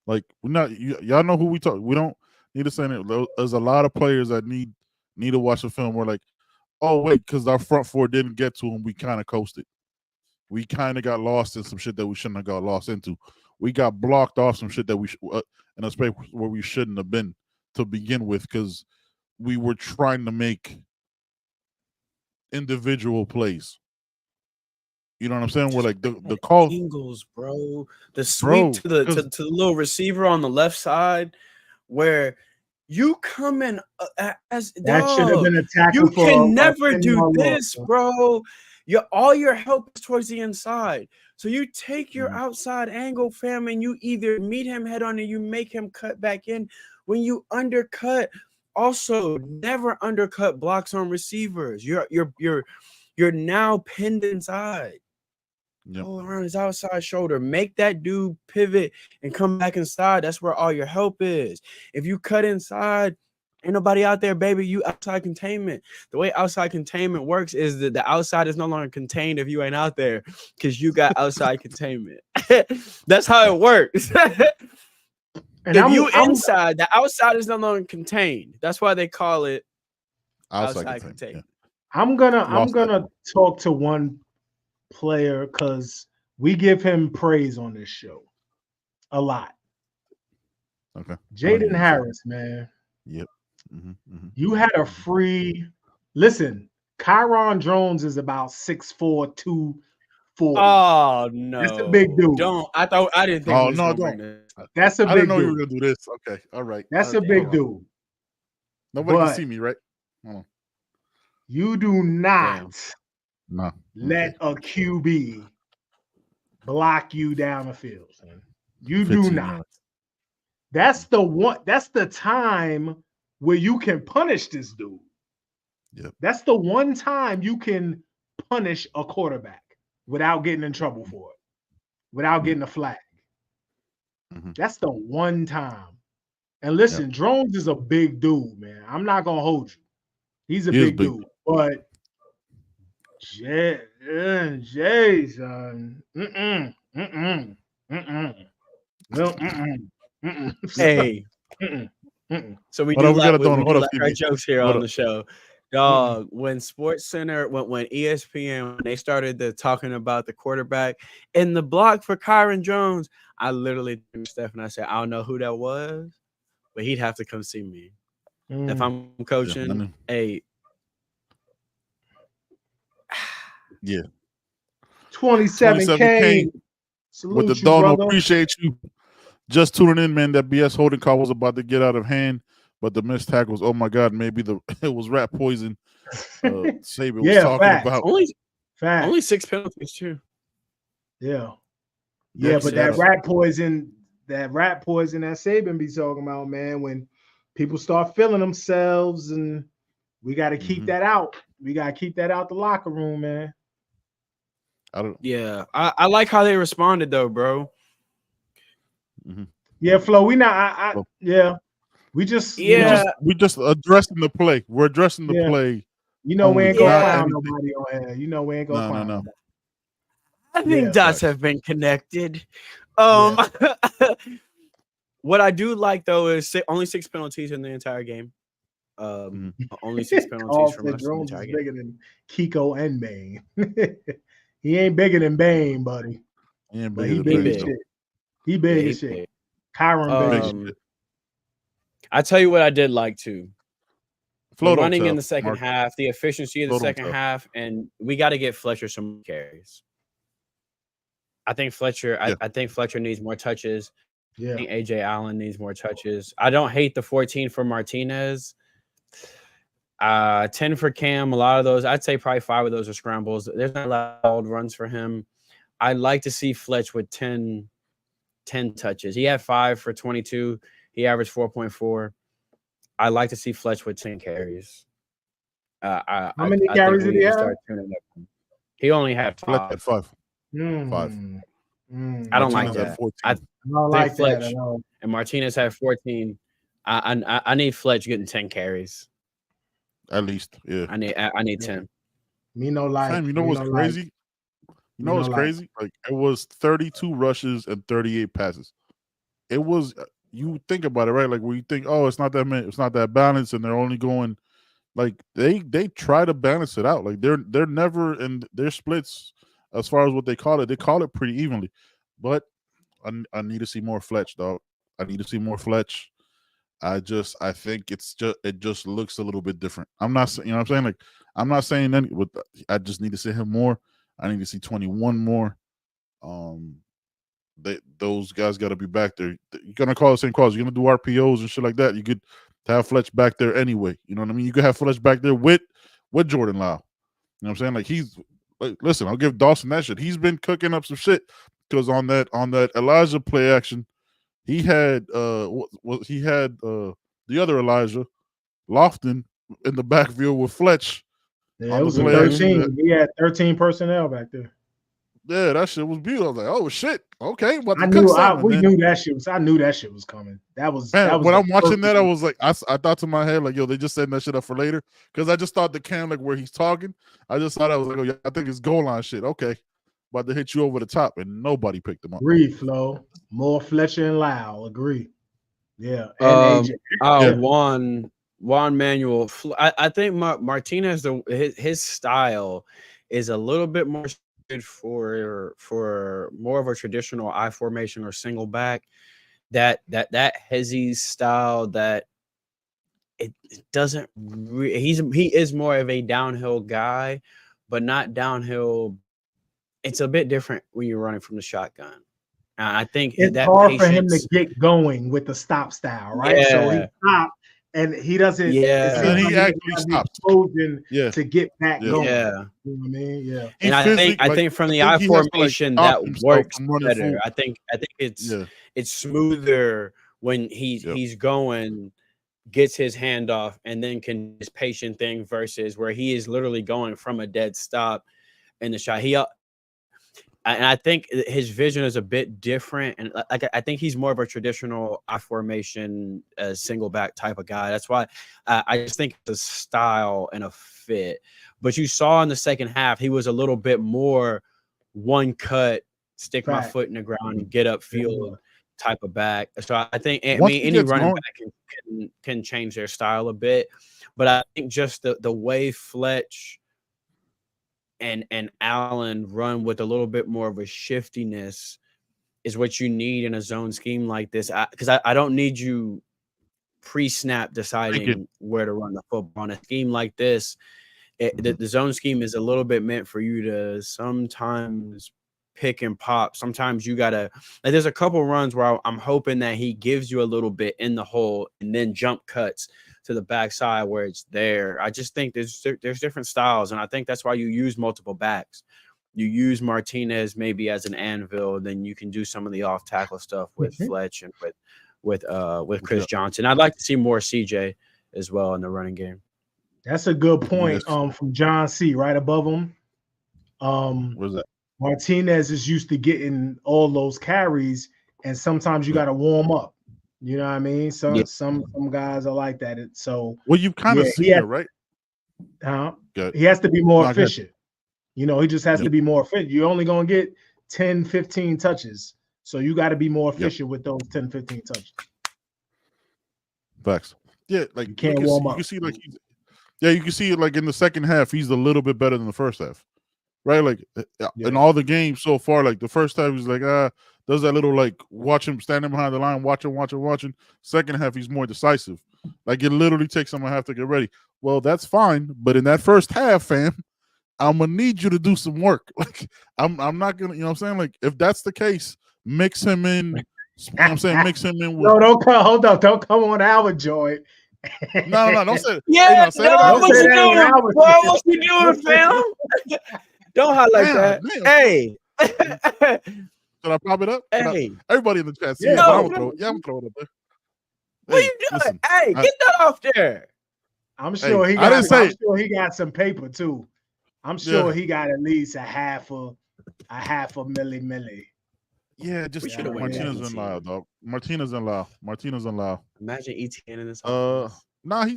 Like, we're not. Y'all know who we talk. We don't need to say it. There's a lot of players that need to watch the film. We're like, oh wait, because our front four didn't get to him. We kind of coasted. We kind of got lost in some shit that we shouldn't have got lost into. We got blocked off some shit that we in a space where we shouldn't have been to begin with, because we were trying to make individual plays. You know what I'm saying? We're like the call Angles, bro. The sweep to the little receiver on the left side, where you come in as That should have been a tackle. You can never do this, bro. All your help is towards the inside. So you take your outside angle, fam, and you either meet him head on or you make him cut back in. When you undercut, also never undercut blocks on receivers. You're now pinned inside. Yep. Go around his outside shoulder. Make that dude pivot and come back inside. That's where all your help is. If you cut inside, ain't nobody out there, baby. You outside containment. The way outside containment works is that the outside is no longer contained if you ain't out there, because you got outside containment. That's how it works. And if you inside, the outside is no longer contained. That's why they call it outside containment. Yeah. I'm gonna talk to one player because we give him praise on this show a lot. Okay. Jaden Harris, man. Yep. You had a free. Listen, Kyron Jones is about 6'4", 240. Oh no, that's a big dude. I didn't think. Oh no, don't. That's a big dude. I didn't know you were gonna do this. Okay, all right. That's a big dude. Nobody can see me, right? Hold on. You do not let a QB block you down the field. Man. You do not. Yards. That's the one. That's the time where you can punish this dude. Yep. That's the one time you can punish a quarterback without getting in trouble for it, without getting a flag. That's the one time. And listen, Drones is a big dude, man. I'm not gonna hold you. He's a big dude, but Jay, son. No, Hey, so we Hold do on, we like gotta do it. Hold up, our TV. jokes here Hold on up. the show. Dog, when Sports Center, when ESPN, when they started talking about the quarterback and the block for Kyron Jones, I literally told Steph and I said, I don't know who that was, but he'd have to come see me. If I'm coaching, hey. Yeah. 27 Kane. With the Salute you, Dono, brother. appreciate you. Just tuning in, man. That BS holding call was about to get out of hand, but the missed tackles. Oh my God, maybe it was rat poison. Saban was talking about only 6 penalties too. Yeah, but that rat poison that Saban be talking about, man. When people start feeling themselves, and we got to keep that out. We got to keep that out the locker room, man. I like how they responded though, bro. Yeah, Flo, we not. We just addressing the play. We're addressing the play. You know, we ain't gonna clown nobody on here. You know, we ain't gonna clown nobody. I think dots have been connected. What I do like though is only 6 penalties in the entire game. Only 6 penalties from us. Jones is bigger than Kiko and Bane. He ain't bigger than Bane, buddy. He ain't big as shit. He big as shit. Kyron big as shit. I tell you what I did like too. Running in the second Mark. half, the efficiency of the second half, and we got to get Fletcher some carries. I think Fletcher. I think Fletcher needs more touches. Yeah. I think AJ Allen needs more touches. I don't hate the 14 for Martinez. 10 for Cam. A lot of those, I'd say probably 5 of those are scrambles. There's not loud runs for him. I'd like to see Fletch with 10 touches. He had 5 for 22. He averaged 4.4. I like to see Fletch with 10 carries. How many carries did he have? He only had 5. 5. 5. I don't like that. I don't like Fletch that at all. And Martinez had 14. I need Fletch getting 10 carries. At least, yeah. I need 10. Me no like. Sam, you know what's crazy? You know what's crazy? Like it was 32 rushes and 38 passes. It was, you think about it, right? Like where you think, oh, it's not that many, it's not that balanced, and they're only going like they try to balance it out. Like they're never in their splits as far as what they call it pretty evenly. But I need to see more Fletch, dog. I need to see more Fletch. I think it just looks a little bit different. I'm not, you know what I'm saying? Like, I'm not saying any, but I just need to see him more. I need to see 21 more. Those guys got to be back there. You're gonna call the same calls. You're gonna do RPOs and shit like that. You could have Fletch back there anyway. You know what I mean? You could have Fletch back there with Jordan Lau. You know what I'm saying? Like listen, I'll give Dawson that shit. He's been cooking up some shit because on that Elijah play action. He had the other Elijah Lofton in the backfield with Fletch. Yeah, it was 13. He had 13 personnel back there. Yeah, that shit was beautiful. I was like, oh shit, okay. I knew that shit was coming. That was when I'm watching that, I was like, I thought to my head, like, yo, they just setting that shit up for later. Because I just thought the cam, like where he's talking, I just thought I was like, oh yeah, I think it's goal line shit. Okay. About to hit you over the top, and nobody picked him up. Agree, Flo. More Fletcher and Lau. Agree. Yeah. And AJ. Juan Manuel. I think Martinez, his style is a little bit more good for more of a traditional I formation or single back. That Hezzy's style, that it doesn't. He is more of a downhill guy, but not downhill. It's a bit different when you're running from the shotgun. I think it's hard for him to get going with the stop style, right? Yeah. So he stopped and he doesn't. Yeah, and he actually stops to get back going. Yeah, you know what I mean. Yeah, and I think from the I formation that works better. I think it's smoother when he's going, gets his hand off, and then can this patient thing versus where he is literally going from a dead stop in the shot. And I think his vision is a bit different, and I think he's more of a traditional I formation single back type of guy. That's why I just think the style and a fit. But you saw in the second half, he was a little bit more one cut, stick my foot in the ground and get upfield type of back. So I think, I mean, any running back can change their style a bit. But I think just the way Fletch and Allen run with a little bit more of a shiftiness is what you need in a zone scheme like this. Because I don't need you pre-snap deciding where to run the football. On a scheme like this, the zone scheme is a little bit meant for you to sometimes pick and pop. Sometimes you gotta, like, there's a couple runs where I'm hoping that he gives you a little bit in the hole and then jump cuts to the backside where it's there. I just think there's different styles, and I think that's why you use multiple backs. You use Martinez maybe as an anvil, then you can do some of the off tackle stuff with Fletch and with Chris Johnson. I'd like to see more CJ as well in the running game. That's a good point. From John C. right above him. Where's that? Martinez is used to getting all those carries, and sometimes you got to warm up. You know what I mean? Some guys are like that. Well, you kind of see it, right? He has to be more efficient. You know, he just has to be more efficient. You're only going to get 10, 15 touches. So you got to be more efficient with those 10, 15 touches. Facts. Yeah, like you can't warm up. You can see, like, you can see it, like, in the second half, he's a little bit better than the first half. Right? Like, in all the games so far, like, the first half, he's like, does that little, like, watch him standing behind the line, watching. Second half, he's more decisive. Like, it literally takes him a half to get ready. Well, that's fine. But in that first half, fam, I'm going to need you to do some work. Like, I'm not going to, you know what I'm saying? Like, if that's the case, mix him in. You know what I'm saying? Mix him in with. No, don't come. Hold up. Don't come on our joint. No, don't say it. Yeah, what you doing? Bro, what you doing, fam? Don't highlight that. Hey. Should I pop it up? Hey. Everybody in the chat. I'm going to throw it up there. What you doing? Listen, hey, get that off there. I'm sure he got some paper too. I'm sure he got at least a half a milli. Yeah, just Martinez in loud, dog. Martinez in loud. Imagine ETN in this. Nah,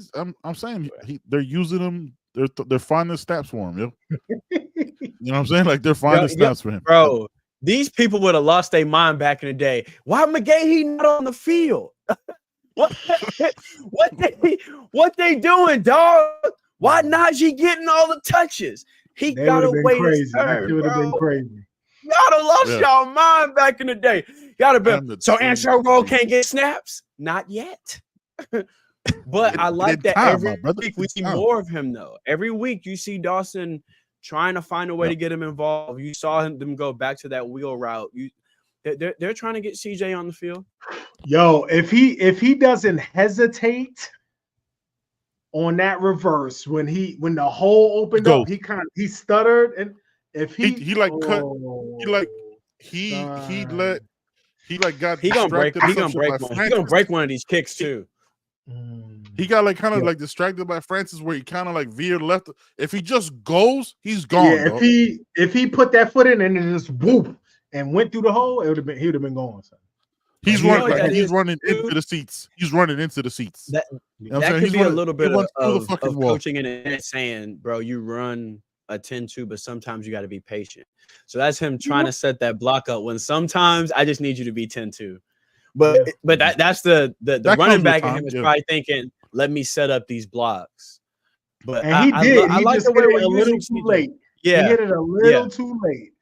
I'm saying they're using him. They're finding stats for him, yo. You know what I'm saying? Like, they're finding stats for him, bro. These people would have lost their mind back in the day. Why McGahee not on the field? What they doing, dog? Why Najee getting all the touches? He gotta wait his turn. That would have been crazy. Y'all have lost y'all mind back in the day. Y'all have been so Antrell Roll can't get snaps? Not yet. But I like that every week we see more of him, though. Every week you see Dawson trying to find a way to get him involved. You saw them go back to that wheel route. They're trying to get CJ on the field. Yo, if he doesn't hesitate on that reverse when the hole opened up, he stuttered, and if he gonna break one of these kicks too. He got like distracted by Francis, where he kind of like veered left. If he just goes, he's gone. Yeah, if he put that foot in and then just whoop and went through the hole, he would have been gone. Son. He's running into the seats. He's running into the seats. That could be a little bit of coaching and saying, bro, you run a 10-2, but sometimes you got to be patient. So that's him trying to set that block up when sometimes I just need you to be 10-2. But that's the running back in him is probably thinking, let me set up these blocks. But and he did. He like just hit it a little too late. Yeah, he hit it a little too late.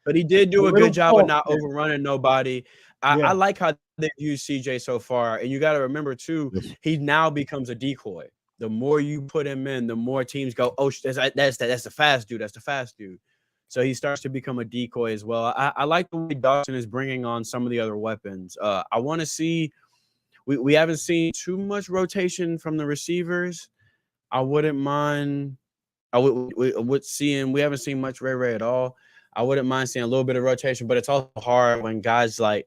But he did do a good job of not overrunning nobody. I like how they've used CJ so far. And you got to remember, too, he now becomes a decoy. The more you put him in, the more teams go, oh, that's the fast dude. That's the fast dude. So he starts to become a decoy as well. I like the way Dawson is bringing on some of the other weapons. I want to see we haven't seen too much rotation from the receivers. I wouldn't mind. We haven't seen much Ray at all. I wouldn't mind seeing a little bit of rotation, but it's also hard when guys like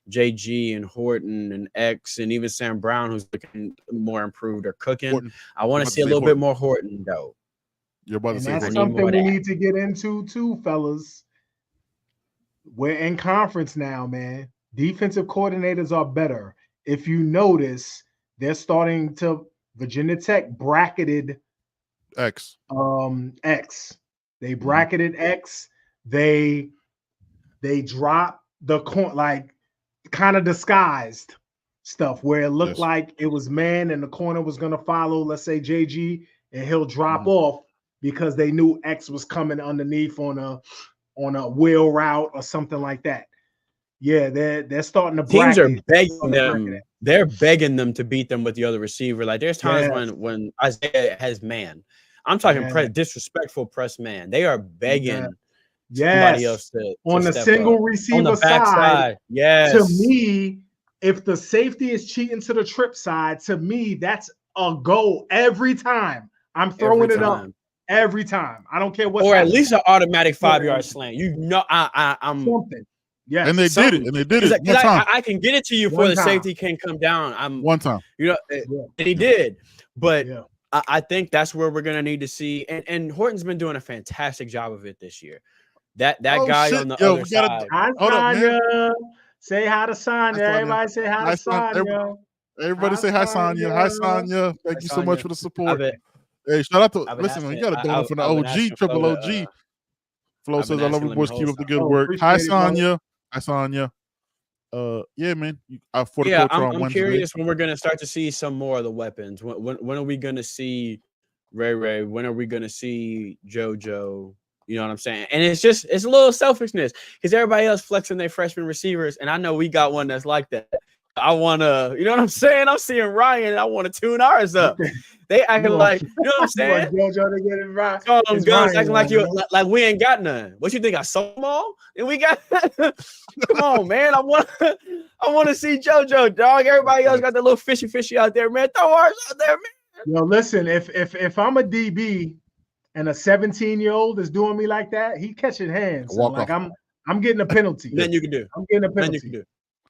JG and Horton and X and even Sam Brown, who's looking more improved, are cooking. Horton. I want to see a little bit more Horton, though. You're about to say that's something we need to get into too, fellas. We're in conference now, man. Defensive coordinators are better. If you notice, they're starting to Virginia Tech bracketed X. X. They bracketed X. They dropped the corner, like kind of disguised stuff where it looked like it was man and the corner was gonna follow, let's say JG, and he'll drop off because they knew X was coming underneath on a wheel route or something like that. Yeah, they're starting to teams are bracket. begging them. They're begging them to beat them with the other receiver. Like there's times when Isaiah has man. I'm talking disrespectful press man. They are begging somebody else to on the step single up. receiver on the side. Yes. To me, if the safety is cheating to the trip side, to me that's a goal every time. I'm throwing it up every time. I don't care what. Or at least an automatic 5-yard slant. You know, I'm something. Yeah, and they did it. And they did it. I can get it to you before the safety can come down. One time. You know, and he did. But I think that's where we're gonna need to see. And Horton's been doing a fantastic job of it this year. That guy on the other side. Hi, Sonya. Say hi to Sonya. Everybody say hi to Sonya. Everybody say hi, Sonya. Hi, Sonya. Thank you so much for the support. Hey, shout out to listen. You got a donor from the OG, triple OG. Flo says, "I love you, boys. Keep up the good work." Hi, Sonya. Hi, Sonya. Yeah, man. I'm curious when we're gonna start to see some more of the weapons. When are we gonna see Ray? When are we gonna see JoJo? You know what I'm saying? And it's a little selfishness because everybody else flexing their freshman receivers, and I know we got one that's like that. I want to, you know what I'm saying? I'm seeing Ryan, and I want to tune ours up. They acting like, you know what I'm saying? JoJo to get it right. All them guns acting like we ain't got none. What you think? I sold them all, and we got. Come on, man! I want to see JoJo, dog. Everybody else got that little fishy out there, man. Throw ours out there, man. Yo, listen, if I'm a DB. And a 17-year-old is doing me like that, he catching hands. So like I'm getting a penalty. Then you can do. I'm getting a penalty. Then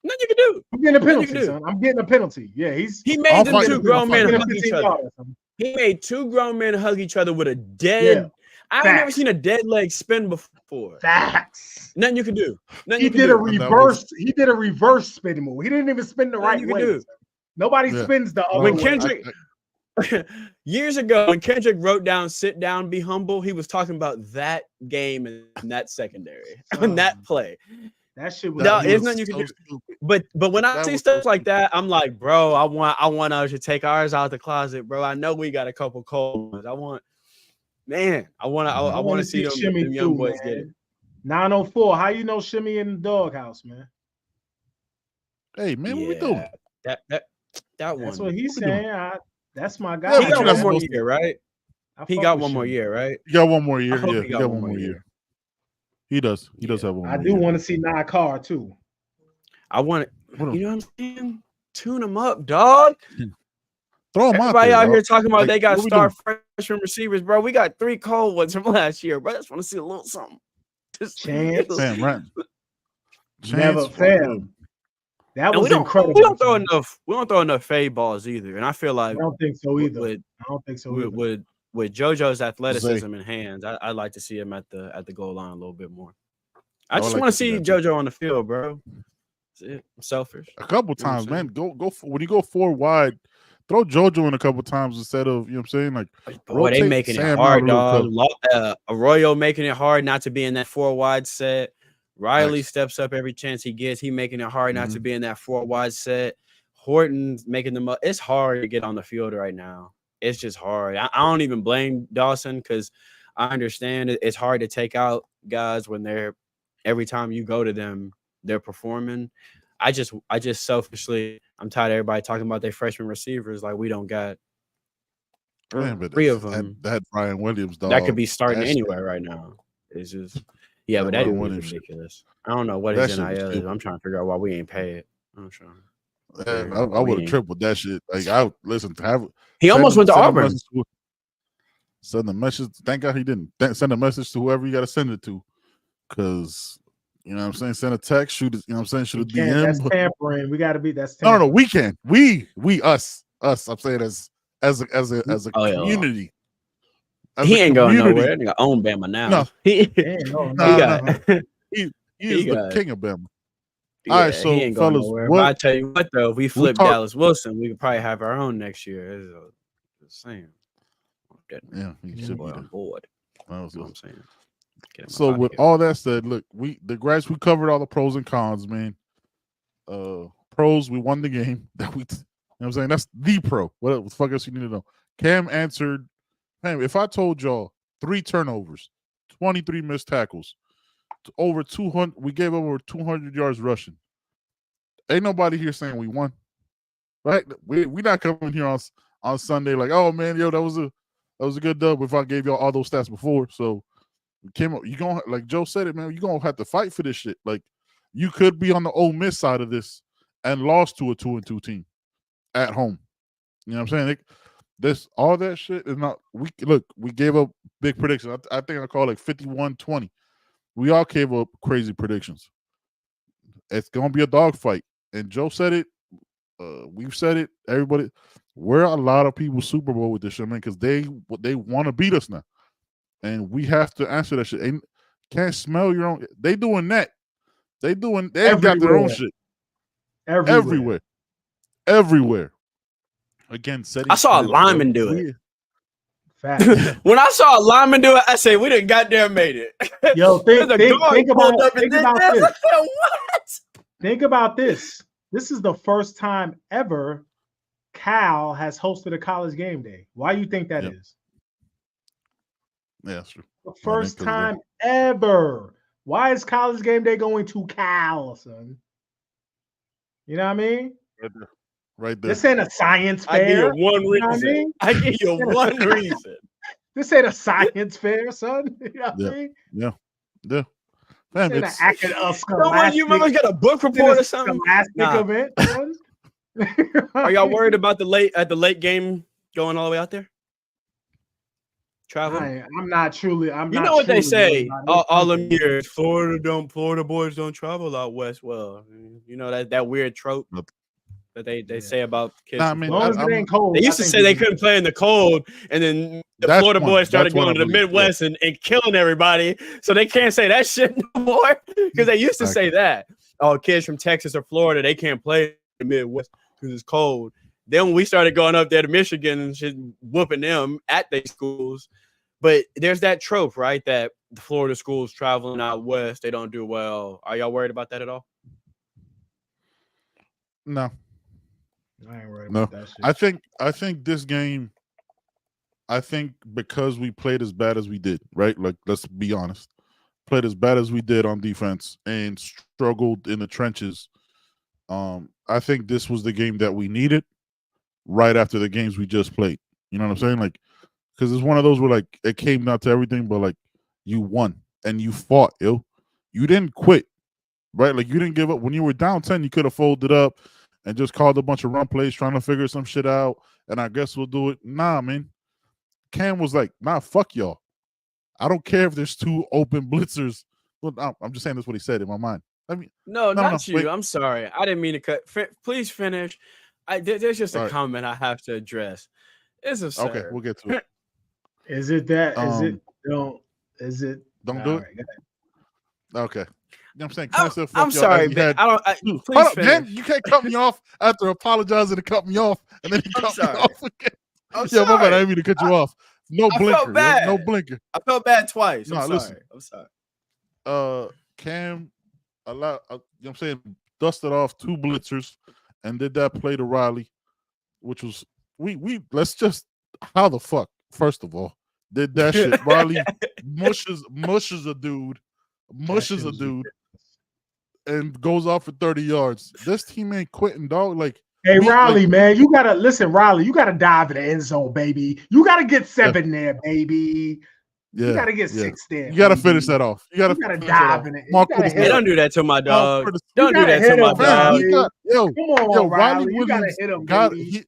you can do. I'm getting a penalty, son. I'm getting a penalty. Yeah, he made them two grown men hug each other. He made two grown men hug each other with a dead. Yeah. I've never seen a dead leg spin before. Facts. Nothing you can do. He did a reverse. He did a reverse spin move. He didn't even spin the right way. Nobody spins the other way. When Kendrick. Years ago, when Kendrick wrote down "sit down, be humble," he was talking about that game and that secondary on that play. That shit was. No, there's nothing you can do. But when I see stuff like that, I'm like, bro, I want us to take ours out the closet, bro. I know we got a couple cold ones. I want to see them young boys get it. 904. How you know Shimmy in the doghouse, man? Hey, man, what we doing? That one. That's what he's saying. That's my guy. He got one more year, right? He got one more year, right? He got one more year. Yeah, he got one more year. He does. He does have one. I do want to see Nakar too. I want it. You know what I'm saying? Tune him up, dog. Throw him Everybody out here talking about they got star freshman receivers, bro. We got 3 cold ones from last year, bro. I just want to see a little something. Chance. Damn right. Never fail. That was incredible. We don't throw enough fade balls either, and I feel like I don't think so either. With JoJo's athleticism in hands, I'd like to see him at the goal line a little bit more. I just want to see JoJo on the field, bro. That's it. I'm selfish. A couple times, man. Go when you go 4 wide, throw JoJo in a couple times instead of, you know what I'm saying? Like, boy, they making it hard, dog. Arroyo making it hard not to be in that 4 wide set. Riley steps up every chance he gets. He making it hard not to be in that 4 wide set. Horton's making them up. It's hard to get on the field right now. It's just hard. I don't even blame Dawson because I understand it's hard to take out guys when every time you go to them, they're performing. I just selfishly, I'm tired of everybody talking about their freshman receivers like we don't got 3 of them. That Brian Williams, dog. That could be starting anywhere right now. It's just. Yeah, but that is ridiculous. I don't know what his NIL is. I'm trying to figure out why we ain't pay it. I'm trying. I would have tripped with that shit. Like he almost went to Auburn. Send a message. Thank God he didn't. Send a message to whoever you got to send it to, because you know what I'm saying. Send a text. Shoot. You know what I'm saying. Shoot a DM. That's tampering. We got to be. That's tampering. No. We can. We us. I'm saying as a community. He ain't going nowhere. He got own Bama now. No, he is the king of Bama. Yeah, all right, so he ain't going nowhere. But I tell you what, though, if we flip Dallas Wilson, we could probably have our own next year. It's the same. captain. he Get should boy be there. on board. That was You know what good. I'm saying? Get him So up out with here. all that said, look, we covered all the pros and cons, man. Pros, we won the game. That you know what I'm saying? That's the pro. What the fuck else you need to know? Cam answered, man, if I told y'all 3 turnovers, 23 missed tackles, over 200, we gave over 200 yards rushing. Ain't nobody here saying we won, right? We not coming here on Sunday like, oh man, yo, that was a good dub. If I gave y'all all those stats before, so came up, you gonna, like Joe said it, man, you gonna have to fight for this shit. Like, you could be on the Ole Miss side of this and lost to a 2-2 team at home. You know what I'm saying? This all that shit is not. We gave up big predictions. I think I called like 51-20. We all gave up crazy predictions. It's gonna be a dogfight, and Joe said it. We've said it. Everybody, we're a lot of people Super Bowl with this shit, man, because they want to beat us now, and we have to answer that shit. And can't smell your own. They doing that. They got their own shit everywhere. Again, I saw a lineman do it. Fact. When I saw a lineman do it, I said, "We done goddamn made it." Yo, think about this. What? Think about this. This is the first time ever Cal has hosted a college game day. Why do you think that is? Yeah, that's true. The first time ever. Why is college game day going to Cal, son? You know what I mean? Right there. This ain't a science fair. I give you one reason. You know what I mean? I give you one reason. This ain't a science fair, son. You know what I mean? Yeah. Man, This it's ain't a Someone you remember got a book report or something? Event, son. Are y'all worried about the late game going all the way out there? Travel? I'm not. You know what they say? All them years, Florida boys don't travel out west. Well, you know that weird trope that they say about kids. Nah, I mean, as long as it ain't cold. They used to say they couldn't play in the cold, and then the Florida boys started going to the Midwest and killing everybody. So they can't say that shit no more because they used to say that. Oh, kids from Texas or Florida, they can't play in the Midwest because it's cold. Then when we started going up there to Michigan and shit, whooping them at their schools. But there's that trope, right? That the Florida schools traveling out west, they don't do well. Are y'all worried about that at all? No. I ain't worried about that shit. I think this game, because we played as bad as we did, right? Like, let's be honest. Played as bad as we did on defense and struggled in the trenches. I think this was the game that we needed right after the games we just played. You know what I'm saying? Like, because it's one of those where, like, it came down to everything, but, like, you won and you fought, yo. You didn't quit, right? Like, you didn't give up. When you were down 10, you could have folded up and just called a bunch of run plays trying to figure some shit out, and I guess we'll do it. Nah, man. Cam was like, nah, fuck y'all. I don't care if there's 2 open blitzers. Well, I'm just saying that's what he said in my mind. I mean, no, not you. Wait. I'm sorry. I didn't mean to cut. Please finish. There's just a comment I have to address. It's absurd. Okay, we'll get to it. Is it that? Is it? Don't do it. Okay. You know what I'm saying? I'm sorry, Ben. Please finish. Man, you can't cut me off after apologizing to cut me off, and then you cut me off again. My bad. I didn't mean to cut you off. No blinker. No blinker. I felt bad twice. No, listen. I'm sorry. Cam, you know what I'm saying, dusted off 2 blitzers and did that play to Riley, which was we let's just, how the fuck, first of all, did that shit. Riley mushes a dude, and goes off for 30 yards. This team ain't quitting, dog. Like, hey, Riley, man, you gotta listen, Riley. You gotta dive in the end zone, baby. You gotta get 7 there, baby. Yeah, you gotta get 6 there. You gotta finish that off. You gotta dive in it. Hey, don't do that to my dog. Don't do that to my dog. Come on, Riley. You gotta hit him, baby.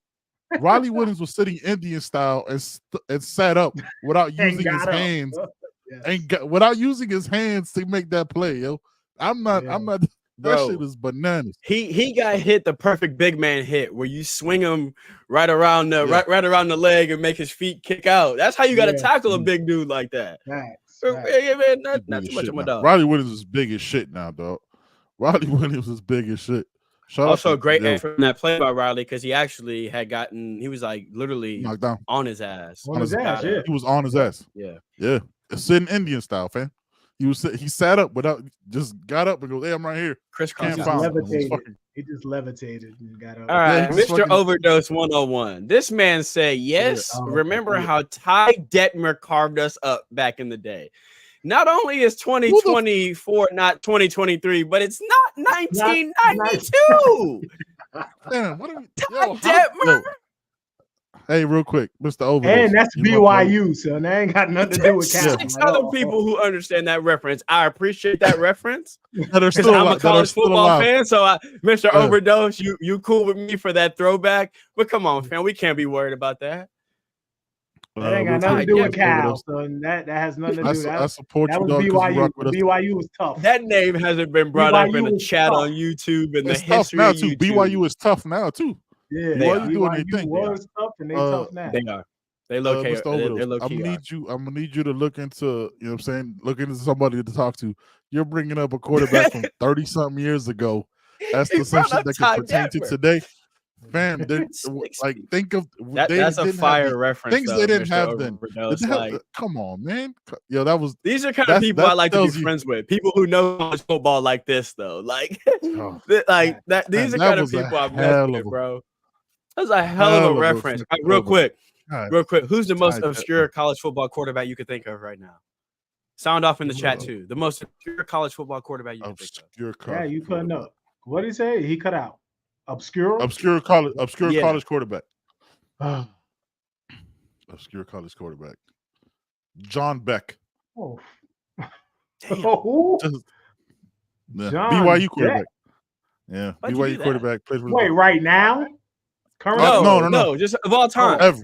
Riley Williams was sitting Indian style and sat up without using his hands. Without using his hands to make that play, yo. I'm not. That shit is bananas. He got hit the perfect big man hit where you swing him right around the right around the leg and make his feet kick out. That's how you got to tackle a big dude like that. Yeah, man, not too much of my dog. Riley Williams is big as shit now, dog. Riley Williams is big as shit. Also, a great effort in that play by Riley because he actually he was like literally knocked down on his ass. On his ass, yeah. He was on his ass. Yeah. Sitting Indian style, fam. He sat up without, just got up and goes, "Hey, I'm right here." Crisscross. He just levitated and got up. All right, Mr. Overdose 101. This man said, yes, remember how Ty Detmer carved us up back in the day. Not only is 2024 not 2023, but it's not 1992. Damn, what are we, Ty Detmer. Hey, real quick, Mr. Overdose. And that's BYU, so that ain't got nothing to do with Cal. 6 other people who understand that reference. I appreciate that reference. Because I'm a college football fan, so Mr. Overdose, you cool with me for that throwback. But come on, fam, we can't be worried about that. That ain't got nothing to do with Cal, so that has nothing to do with that. I support that you, was dog, BYU. BYU was tough. That name hasn't been brought up in the chat on YouTube and the history of YouTube. BYU is tough now, too. Yeah, BYU was tough and they tough now. They are. They locate. I'm gonna need you to look into, you know what I'm saying, look into somebody to talk to. You're bringing up a quarterback from 30-something years ago. That's the same shit that can pertain to today. Fam, like think of that's a fire reference. Things they didn't have then. Come on, man. Yo, that was. These are kind of people I like to be friends with. People who know college football like this, though. Like, that. These are kind of people I've met with, bro. That's a hell of a reference. Real quick. Who's the most obscure college football quarterback you could think of right now? Sound off in the chat too. The most obscure college football quarterback you could think of. Yeah, you couldn't know. What did he say? He cut out. Obscure college quarterback. Obscure college quarterback. John Beck. Oh. BYU quarterback. Yeah, BYU quarterback plays for. Wait, right now? Currently? No, just of all time. Ever.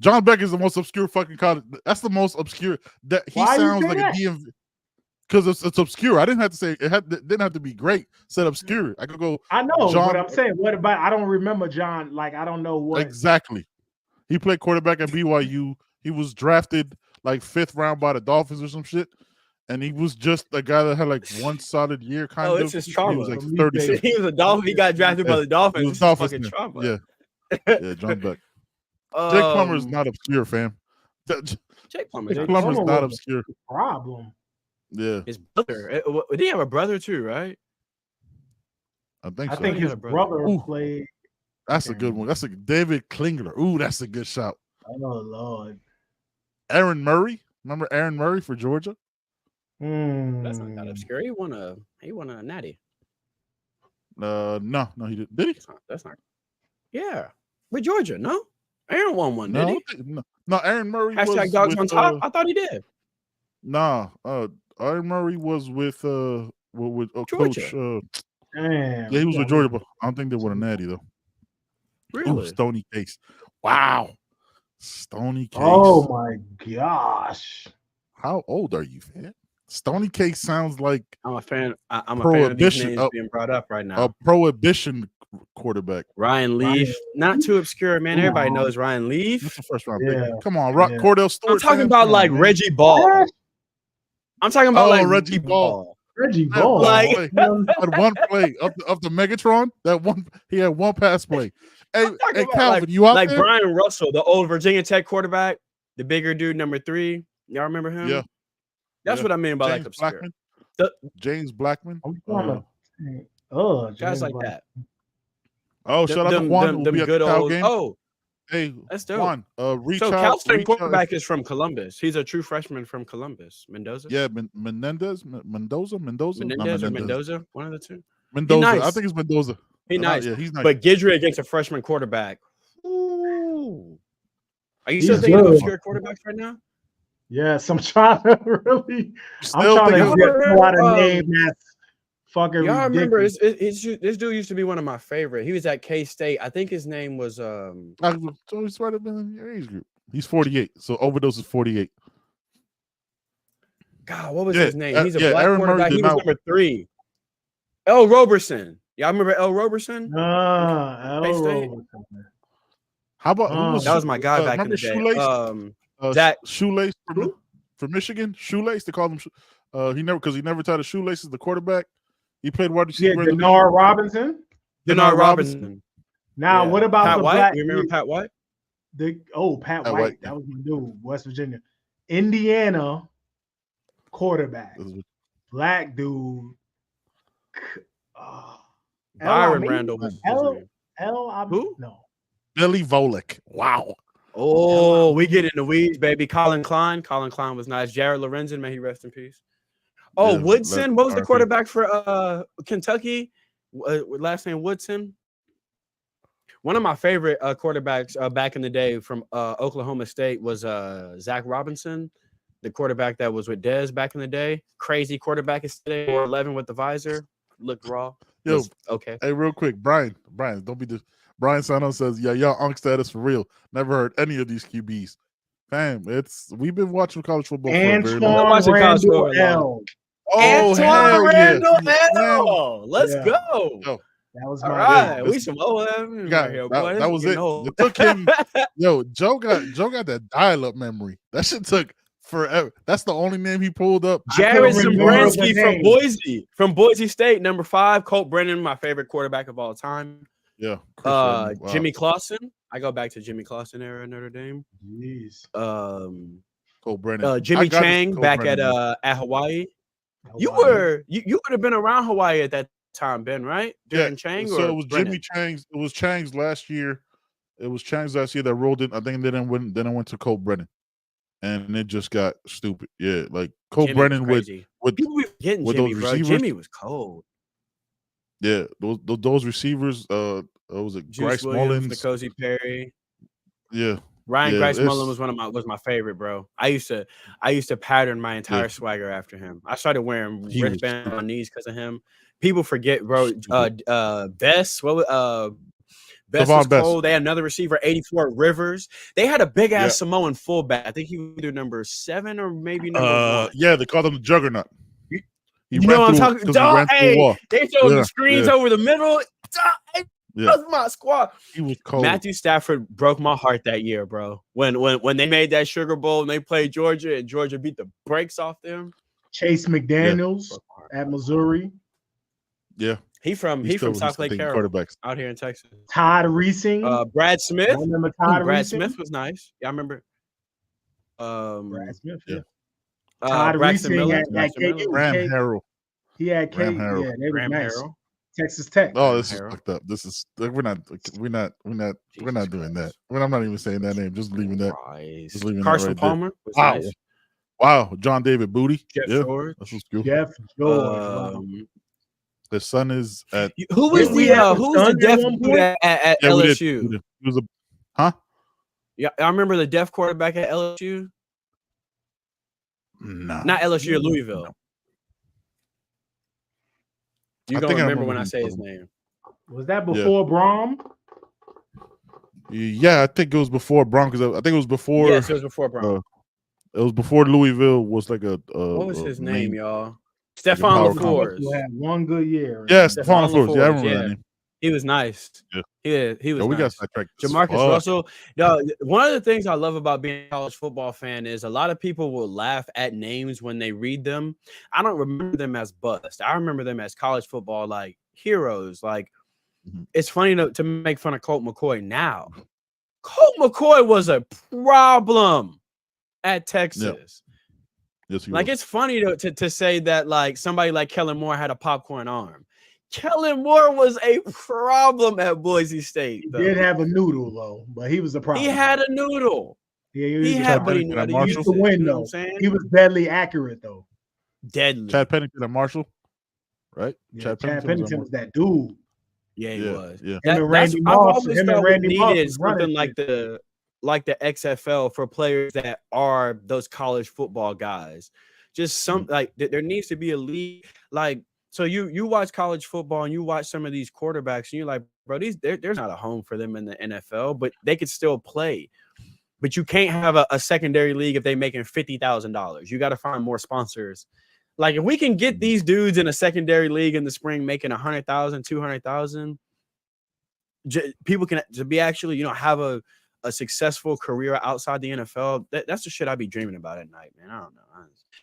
John Beck is the most obscure fucking college. That's the most obscure. That he sounds like a DMV. Because it's obscure. I didn't have to say it didn't have to be great. Said obscure. I could go. I know, John, but I'm saying, what about? I don't remember John. Like, I don't know what exactly. He played quarterback at BYU. He was drafted like 5th round by the Dolphins or some shit, and he was just a guy that had like one solid year. Kind of. It's his trauma. He was like 30. He was a Dolphin. He got drafted by the Dolphins. He was fucking trauma. Yeah, John Beck. Jake Plummer is not obscure, fam. Jake Plummer is not obscure. Problem. Yeah, his brother. Did he have a brother too? Right. I think so. I think his brother played. That's a good one. That's a David Klingler. Ooh, that's a good shout. Oh Lord. Aaron Murray. Remember Aaron Murray for Georgia? That's not that obscure. He won a natty. No, he didn't. Did he? That's not. Yeah, with Georgia. No, Aaron won one. Did he? No, Aaron Murray. Hashtag dogs on top. I thought he did. Nah, Aaron Murray was with Georgia. Coach. Damn, he was with Georgia, but I don't think they won a natty though. Really? Ooh, Stony Case. Wow. Stony Case. Oh my gosh. How old are you, fan? Stony Case sounds like I'm a fan. I'm a fan of these names being brought up right now. A prohibition quarterback. Ryan Leaf. Not too obscure, man. Everybody knows Ryan Leaf. That's the first round pick. Come on, Cordell Stewart. I'm talking about like Reggie Ball. I'm talking about like Reggie Ball. Reggie Ball. Like that one play of the Megatron. That one, he had one pass play. Hey, Calvin, like, you out like there? Brian Russell, the old Virginia Tech quarterback, the bigger dude, number 3. Y'all remember him? Yeah. That's what I mean by like obscure. James Blackman. Guys like that. Oh, shout out to Juan. Them good old. Game. Oh, hey, that's dope. Juan. So Cal State quarterback is from Columbus. He's a true freshman from Columbus. Mendoza. Yeah, Mendoza. One of the two. Mendoza. Nice. I think it's Mendoza. He's nice. Yeah, he's nice. But Guidry against a freshman quarterback. Ooh. Are you still thinking of obscure quarterbacks right now? Yes, I'm trying to really. I'm trying to get a lot of name that's fucking. Y'all remember? This dude used to be one of my favorite. He was at K-State. I think his name was. So he's right up in your age group. He's 48. So Overdose is 48. God, what was his name? He's a black Aaron quarterback. He was number 3. L. Roberson. Y'all remember L. Roberson? L. Roberson. How about that was my guy back in the day? Shoelace? Zach Shoelace from Michigan. Shoelace. They call him. He never tried a shoelace as the quarterback. He played wide Yeah, receiver. Denard Robinson. Denard Robinson. Now, Yeah. what about Pat the White? black? You remember Pat White? Pat White, White. yeah. That was my dude, West Virginia. Indiana quarterback. Black dude. Byron Randall was his name. Who? No. Billy Volek. Wow. Oh, we get in the weeds, baby. Colin Klein. Colin Klein was nice. Jared Lorenzen, may he rest in peace. Oh, Yeah, Woodson. What was the RP. quarterback for Kentucky? Last name Woodson. One of my favorite quarterbacks back in the day from Oklahoma State was Zach Robinson, the quarterback that was with Dez back in the day. Crazy quarterback today, or 11 with the visor. Looked raw. Yo, okay. Hey, real quick, Brian, don't be the Brian Sano says, yeah, y'all unk status for real. Never heard any of these QBs. Fam, we've been watching college football for a very long Antoine time. Randall L. Oh, hell Randall yeah. L. Let's go. Yo, That was all my right. dude. We some OM that, right here, boy. that was it. It took him. Yo, Joe got that dial-up memory. That shit took forever. That's the only name he pulled up. Jared Zembrowski from Boise State, number 5. Colt Brennan, my favorite quarterback of all time. Yeah. Wow. Jimmy Clausen. I go back to Jimmy Clausen era at Notre Dame. Jeez. Colt Brennan. Jimmy Chang back at Hawaii. You would have been around Hawaii at that time, Ben, right? During Chang, so or it was Brennan? Jimmy Chang's. It was Chang's last year. It was Chang's last year that rolled in. I think they didn't win. Then it went to Colt Brennan, and it just got stupid. Yeah, like Colt Brennan with people be getting Jimmy, those bro. receivers. Jimmy was cold. Yeah, those receivers. Was it Juice Grice Williams, Mullins, N'Kosi Perry. Yeah, Ryan Grice Mullins was my favorite, bro. I used to pattern my entire swagger after him. I started wearing wristbands on my knees because of him. People forget, bro. Best Best was cold. They had another receiver, 84 Rivers. They had a big ass Samoan fullback. I think he was either number 7 or maybe number 1. Yeah, they called him the Juggernaut. You know what I'm talking about? Hey, they showed the screens over the middle. That's my squad. He was cold. Matthew Stafford broke my heart that year, bro. When they made that Sugar Bowl and they played Georgia and Georgia beat the brakes off them. Chase McDaniels at Missouri. Yeah. He from South Lake Carroll, out here in Texas. Todd Reesing. Brad Smith. Brad Smith was nice. Yeah, I remember. Brad Smith. Yeah. Todd Reesing at Graham Harrell. He had K. Yeah, they were nice. Harrell. Texas Tech. Oh, this is fucked up. This is we're not doing that. I'm not even saying that name. Just leaving that. Just leaving Carson Palmer. Wow. Nice. Wow. John David Booty. Jeff George. That's what's cool. Jeff George. His son is at. Who was the deaf dude at LSU? He was huh? Yeah, I remember the deaf quarterback at LSU. No, not LSU, Louisville. No. You're gonna remember when I say his name. Was that before Brom? Yeah, I think it was before Brom because I think it was before. Yes, it was before Brom. It was before Louisville was like a. What was his name, y'all? Stephon LaFours. Who had one good year. Yeah, Stephon LaFours. Yeah, I remember that name. He was nice. Yeah, he was. We nice. got sidetracked. Jamarcus Russell. One of the things I love about being a college football fan is a lot of people will laugh at names when they read them. I don't remember them as bust. I remember them as college football like heroes. Like it's funny to make fun of Colt McCoy now. Colt McCoy was a problem at Texas. Yeah. Yes, it's funny to say that like somebody like Kellen Moore had a popcorn arm. Kellen Moore was a problem at Boise State. He did have a noodle though, but he was a problem. He had a noodle. Yeah, he used to win though. He was deadly accurate though. Deadly. Chad Pennington at Marshall, right? Yeah, Chad Pennington was that dude. Yeah, he was. Yeah. Him and Randy Moss. Needed something like the XFL for players that are those college football guys. Just some like there needs to be a league like. So you watch college football and you watch some of these quarterbacks and you're like, bro, there's not a home for them in the NFL, but they could still play. But you can't have a secondary league if they're making $50,000. You got to find more sponsors. Like if we can get these dudes in a secondary league in the spring making $100,000, $200,000, people can to be actually have a successful career outside the NFL. That's the shit I be dreaming about at night, man. I don't know.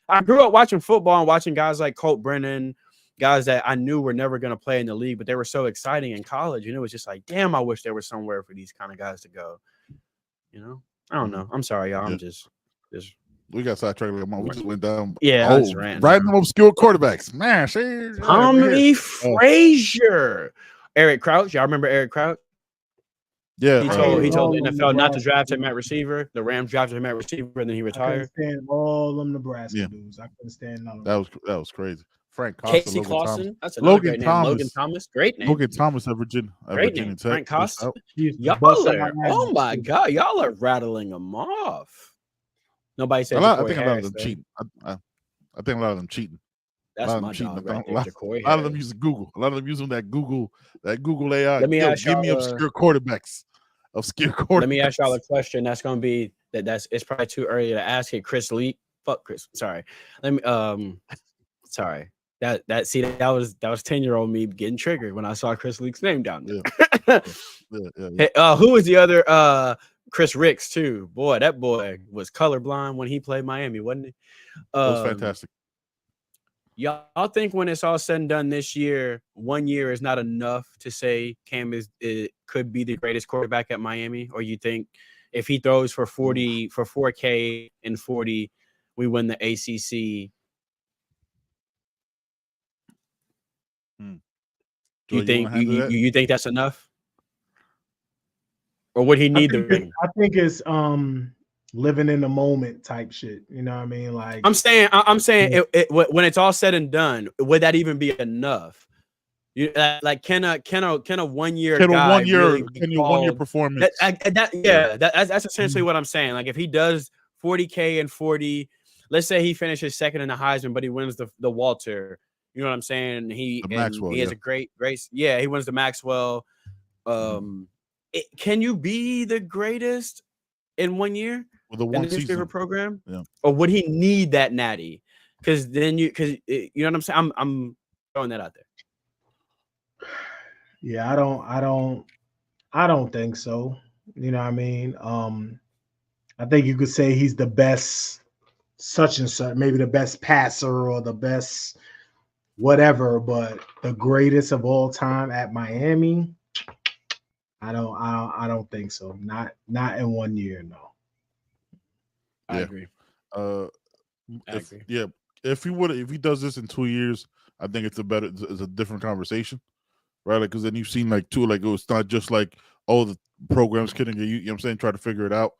I grew up watching football and watching guys like Colt Brennan. guys that I knew were never going to play in the league, but they were so exciting in college. And it was just like, damn, I wish there was somewhere for these kind of guys to go. You know, I don't know. I'm sorry, y'all. I'm just. We got sidetracked. We just went down. Yeah, right in the obscure quarterbacks. Man, Tommy Frazier, Eric Crouch. Y'all remember Eric Crouch? Yeah, he told the NFL not to draft him at receiver. The Rams drafted him at receiver, and then he retired. I couldn't stand all them Nebraska dudes. I couldn't stand none of them. That was crazy. Frank Costa, Casey Clausen. That's another great name. Logan Thomas, great name. Logan Thomas at Virginia Tech. Frank Costa. Y'all are, oh my God, y'all are rattling them off. Nobody said. I think a lot of them cheating. I think a lot of them cheating. That's my dog right there, a lot of them using Google. A lot of them using that Google AI. Let me ask give me obscure quarterbacks. Let me ask y'all a question. That's gonna be it's probably too early to ask it. Chris Leak. Fuck Chris. Sorry. Let me sorry. That was 10-year-old me getting triggered when I saw Chris Leak's name down there. Yeah. Hey, who was the other Chris Ricks too? Boy, that boy was colorblind when he played Miami, wasn't he? It was fantastic. Y'all think when it's all said and done this year, 1 year is not enough to say Cam could be the greatest quarterback at Miami? Or you think if he throws for 4K and 40, we win the ACC? Do you think that's enough? Or would he need the ring? I think it's living in the moment type shit. You know what I mean? Like I'm saying when it's all said and done, would that even be enough? Like can a 1 year guy can your 1 year performance? That's essentially what I'm saying. Like if he does 40K and 40, let's say he finishes second in the Heisman, but he wins the Walter. You know what I'm saying? He has a great he wins the Maxwell. Can you be the greatest in 1 year with the in the history of a program? Yeah. Or would he need that natty? Because you know what I'm saying? I'm throwing that out there. Yeah, I don't think so. You know what I mean? I think you could say he's the best such and such, maybe the best passer or the best whatever, but the greatest of all time at Miami, I don't think so. Not in 1 year, no. I agree. If he does this in 2 years, I think it's a different conversation, right? Like because then you've seen like it's not just like the program's kidding you. You know what I'm saying? Try to figure it out.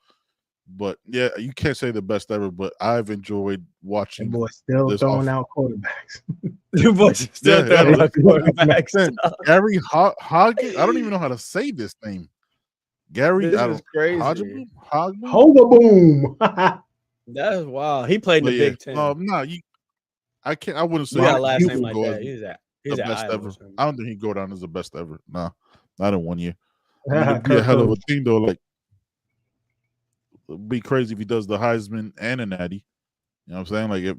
But yeah, you can't say the best ever, but I've enjoyed watching. Boy, still throwing out quarterbacks. Your boys still throwing out quarterbacks. Gary Hogan. I don't even know how to say this name. Gary. This is crazy. Hogaboom. That's wild. He played in the Big Ten. I can't. I wouldn't say. You got a last name like that. He's the best ever. I don't think he'd go down as the best ever. Nah, not in 1 year. It'd be a hell of a thing though. Like. It'd be crazy if he does the Heisman and a natty. You know what I'm saying?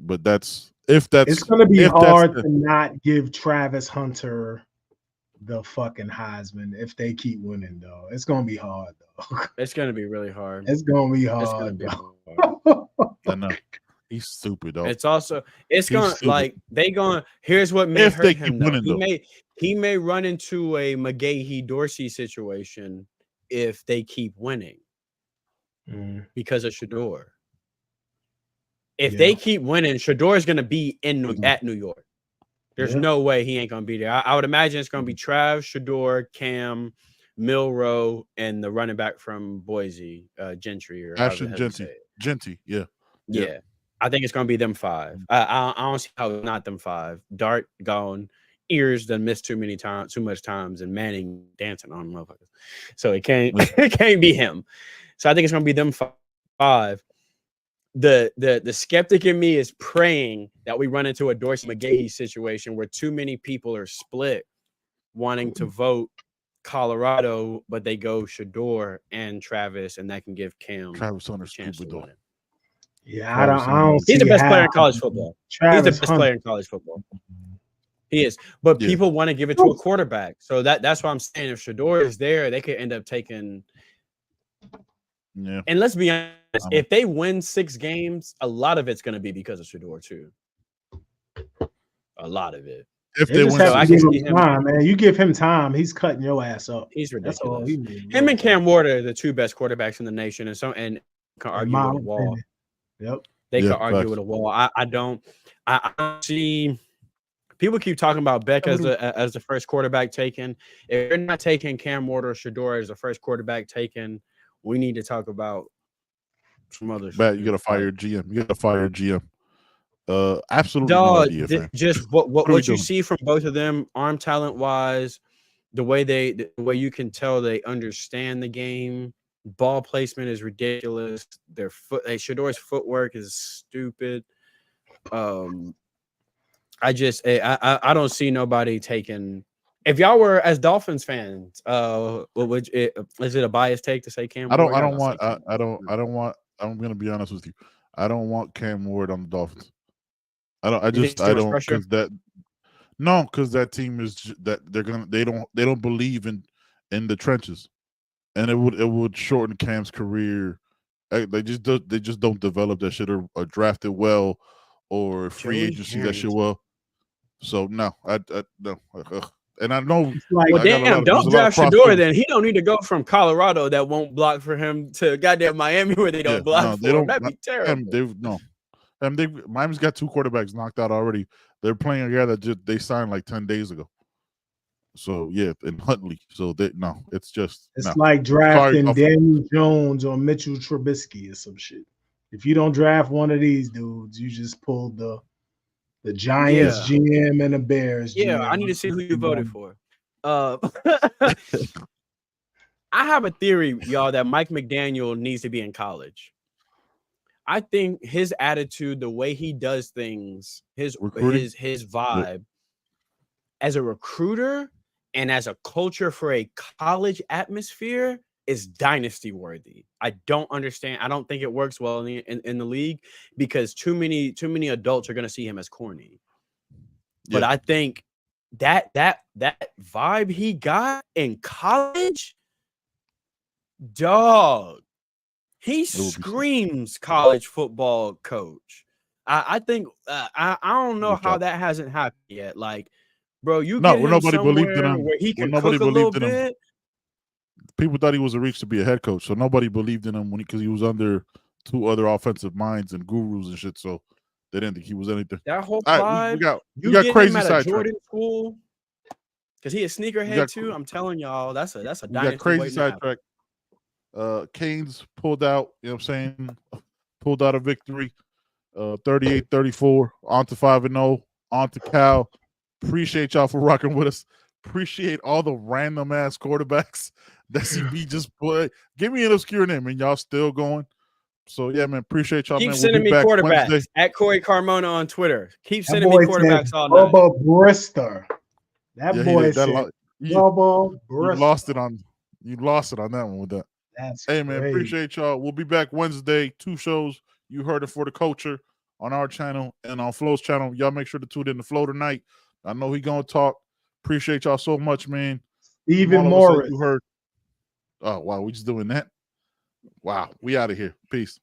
It's going to be hard to not give Travis Hunter the fucking Heisman if they keep winning, though. It's going to be hard, though. It's going to be really hard. It's going to be hard. I know. He's stupid, though. It's going to like here's what may hurt him. He may run into a McGahee-Dorsey situation if they keep winning. Because of Shedeur. If they keep winning, Shedeur is going to be at New York. There's no way he ain't going to be there. I would imagine it's going to be Trav, Shedeur, Cam, Milroe, and the running back from Boise, Gentry or Ashton Genty. Yeah. I think it's going to be them five. I don't see how it's not them five. Dart gone. Ears done missed too much times, and Manning dancing on motherfuckers. So it can't be him. So I think it's going to be them five. The skeptic in me is praying that we run into a Dorsey McGahee situation where too many people are split wanting to vote Colorado, but they go Shedeur and Travis, and that can give Cam Travis Hunter stupid though. Yeah, I don't. He's the best player in college football. He's the best player in college football. He is, but people want to give it to a quarterback. So that's why I'm saying if Shedeur is there, they could end up taking. Yeah. And let's be honest, if they win 6 games, a lot of it's going to be because of Shedeur too. A lot of it. if They they just win, have I to can give see him him. time, man. You give him time, he's cutting your ass up. He's That's all ridiculous. he needs. Him and Cam Ward are the two best quarterbacks in the nation, and can In argue my with a wall. opinion. Yep. They Yeah, could argue facts. with a wall. I don't see. People keep talking about Beck as the first quarterback taken. If you're not taking Cam Ward or Shador as the first quarterback taken, we need to talk about some other Matt, you shit. gotta fire your GM. You gotta fire your GM. Absolutely no Dog, idea, fam. just What are we what you doing? see from both of them, arm talent wise, the way you can tell they understand the game. Ball placement is ridiculous. Shador's footwork is stupid. I don't see nobody taking. If y'all were as Dolphins fans, is it a biased take to say Cam Ward? I'm gonna be honest with you. I don't want Cam Ward on the Dolphins. I don't because that team is that they don't believe in the trenches, and it would shorten Cam's career. They just don't develop that shit or draft it well or free agency that shit well. So no, I no. And I know, like, don't draft Shador. Then he don't need to go from Colorado that won't block for him to goddamn Miami where they don't block for him. That'd be terrible. Miami's got two quarterbacks knocked out already. They're playing a guy that they signed like 10 days ago. So yeah, in Huntley. So it's like drafting Daniel Jones or Mitchell Trubisky or some shit. If you don't draft one of these dudes, you just pulled the Giants GM and the Bears GM. I need to see who you voted for. I have a theory, y'all, that Mike McDaniel needs to be in college. I think his attitude, the way he does things, his vibe as a recruiter and as a culture for a college atmosphere is dynasty worthy. I don't understand. I don't think it works well in the league because too many adults are going to see him as corny. But I think that vibe he got in college, dog, he screams college football coach. I think I don't know how that hasn't happened yet. Like, bro, nobody believed in him. Where he could cook a little bit. People thought he was a reach to be a head coach, so nobody believed in him because he was under two other offensive minds and gurus and shit. So they didn't think he was anything. That whole vibe. We got crazy him at sidetrack. a Jordan school because he a sneakerhead too. I'm telling y'all, that's a dynasty. We got crazy sidetrack. Canes pulled out. You know what I'm saying? Pulled out a victory. 38-34. On to 5-0. On to Cal. Appreciate y'all for rocking with us. Appreciate all the random ass quarterbacks that CB just played. Give me an obscure name, and y'all still going. So yeah, man. Appreciate y'all. Keep man. sending me quarterbacks Wednesday. At Corey Carmona on Twitter. Keep sending me quarterbacks all night. Bubba Brister. That boy said Bubba Brister. You lost it on that one with that. That's man. great. Appreciate y'all. We'll be back Wednesday. 2 shows. You heard it for the culture on our channel and on Flo's channel. Y'all make sure to tune in to Flo tonight. I know he gonna talk. Appreciate y'all so much, man. Even Morris. You heard. Oh wow, we just doing that. Wow, we out of here. Peace.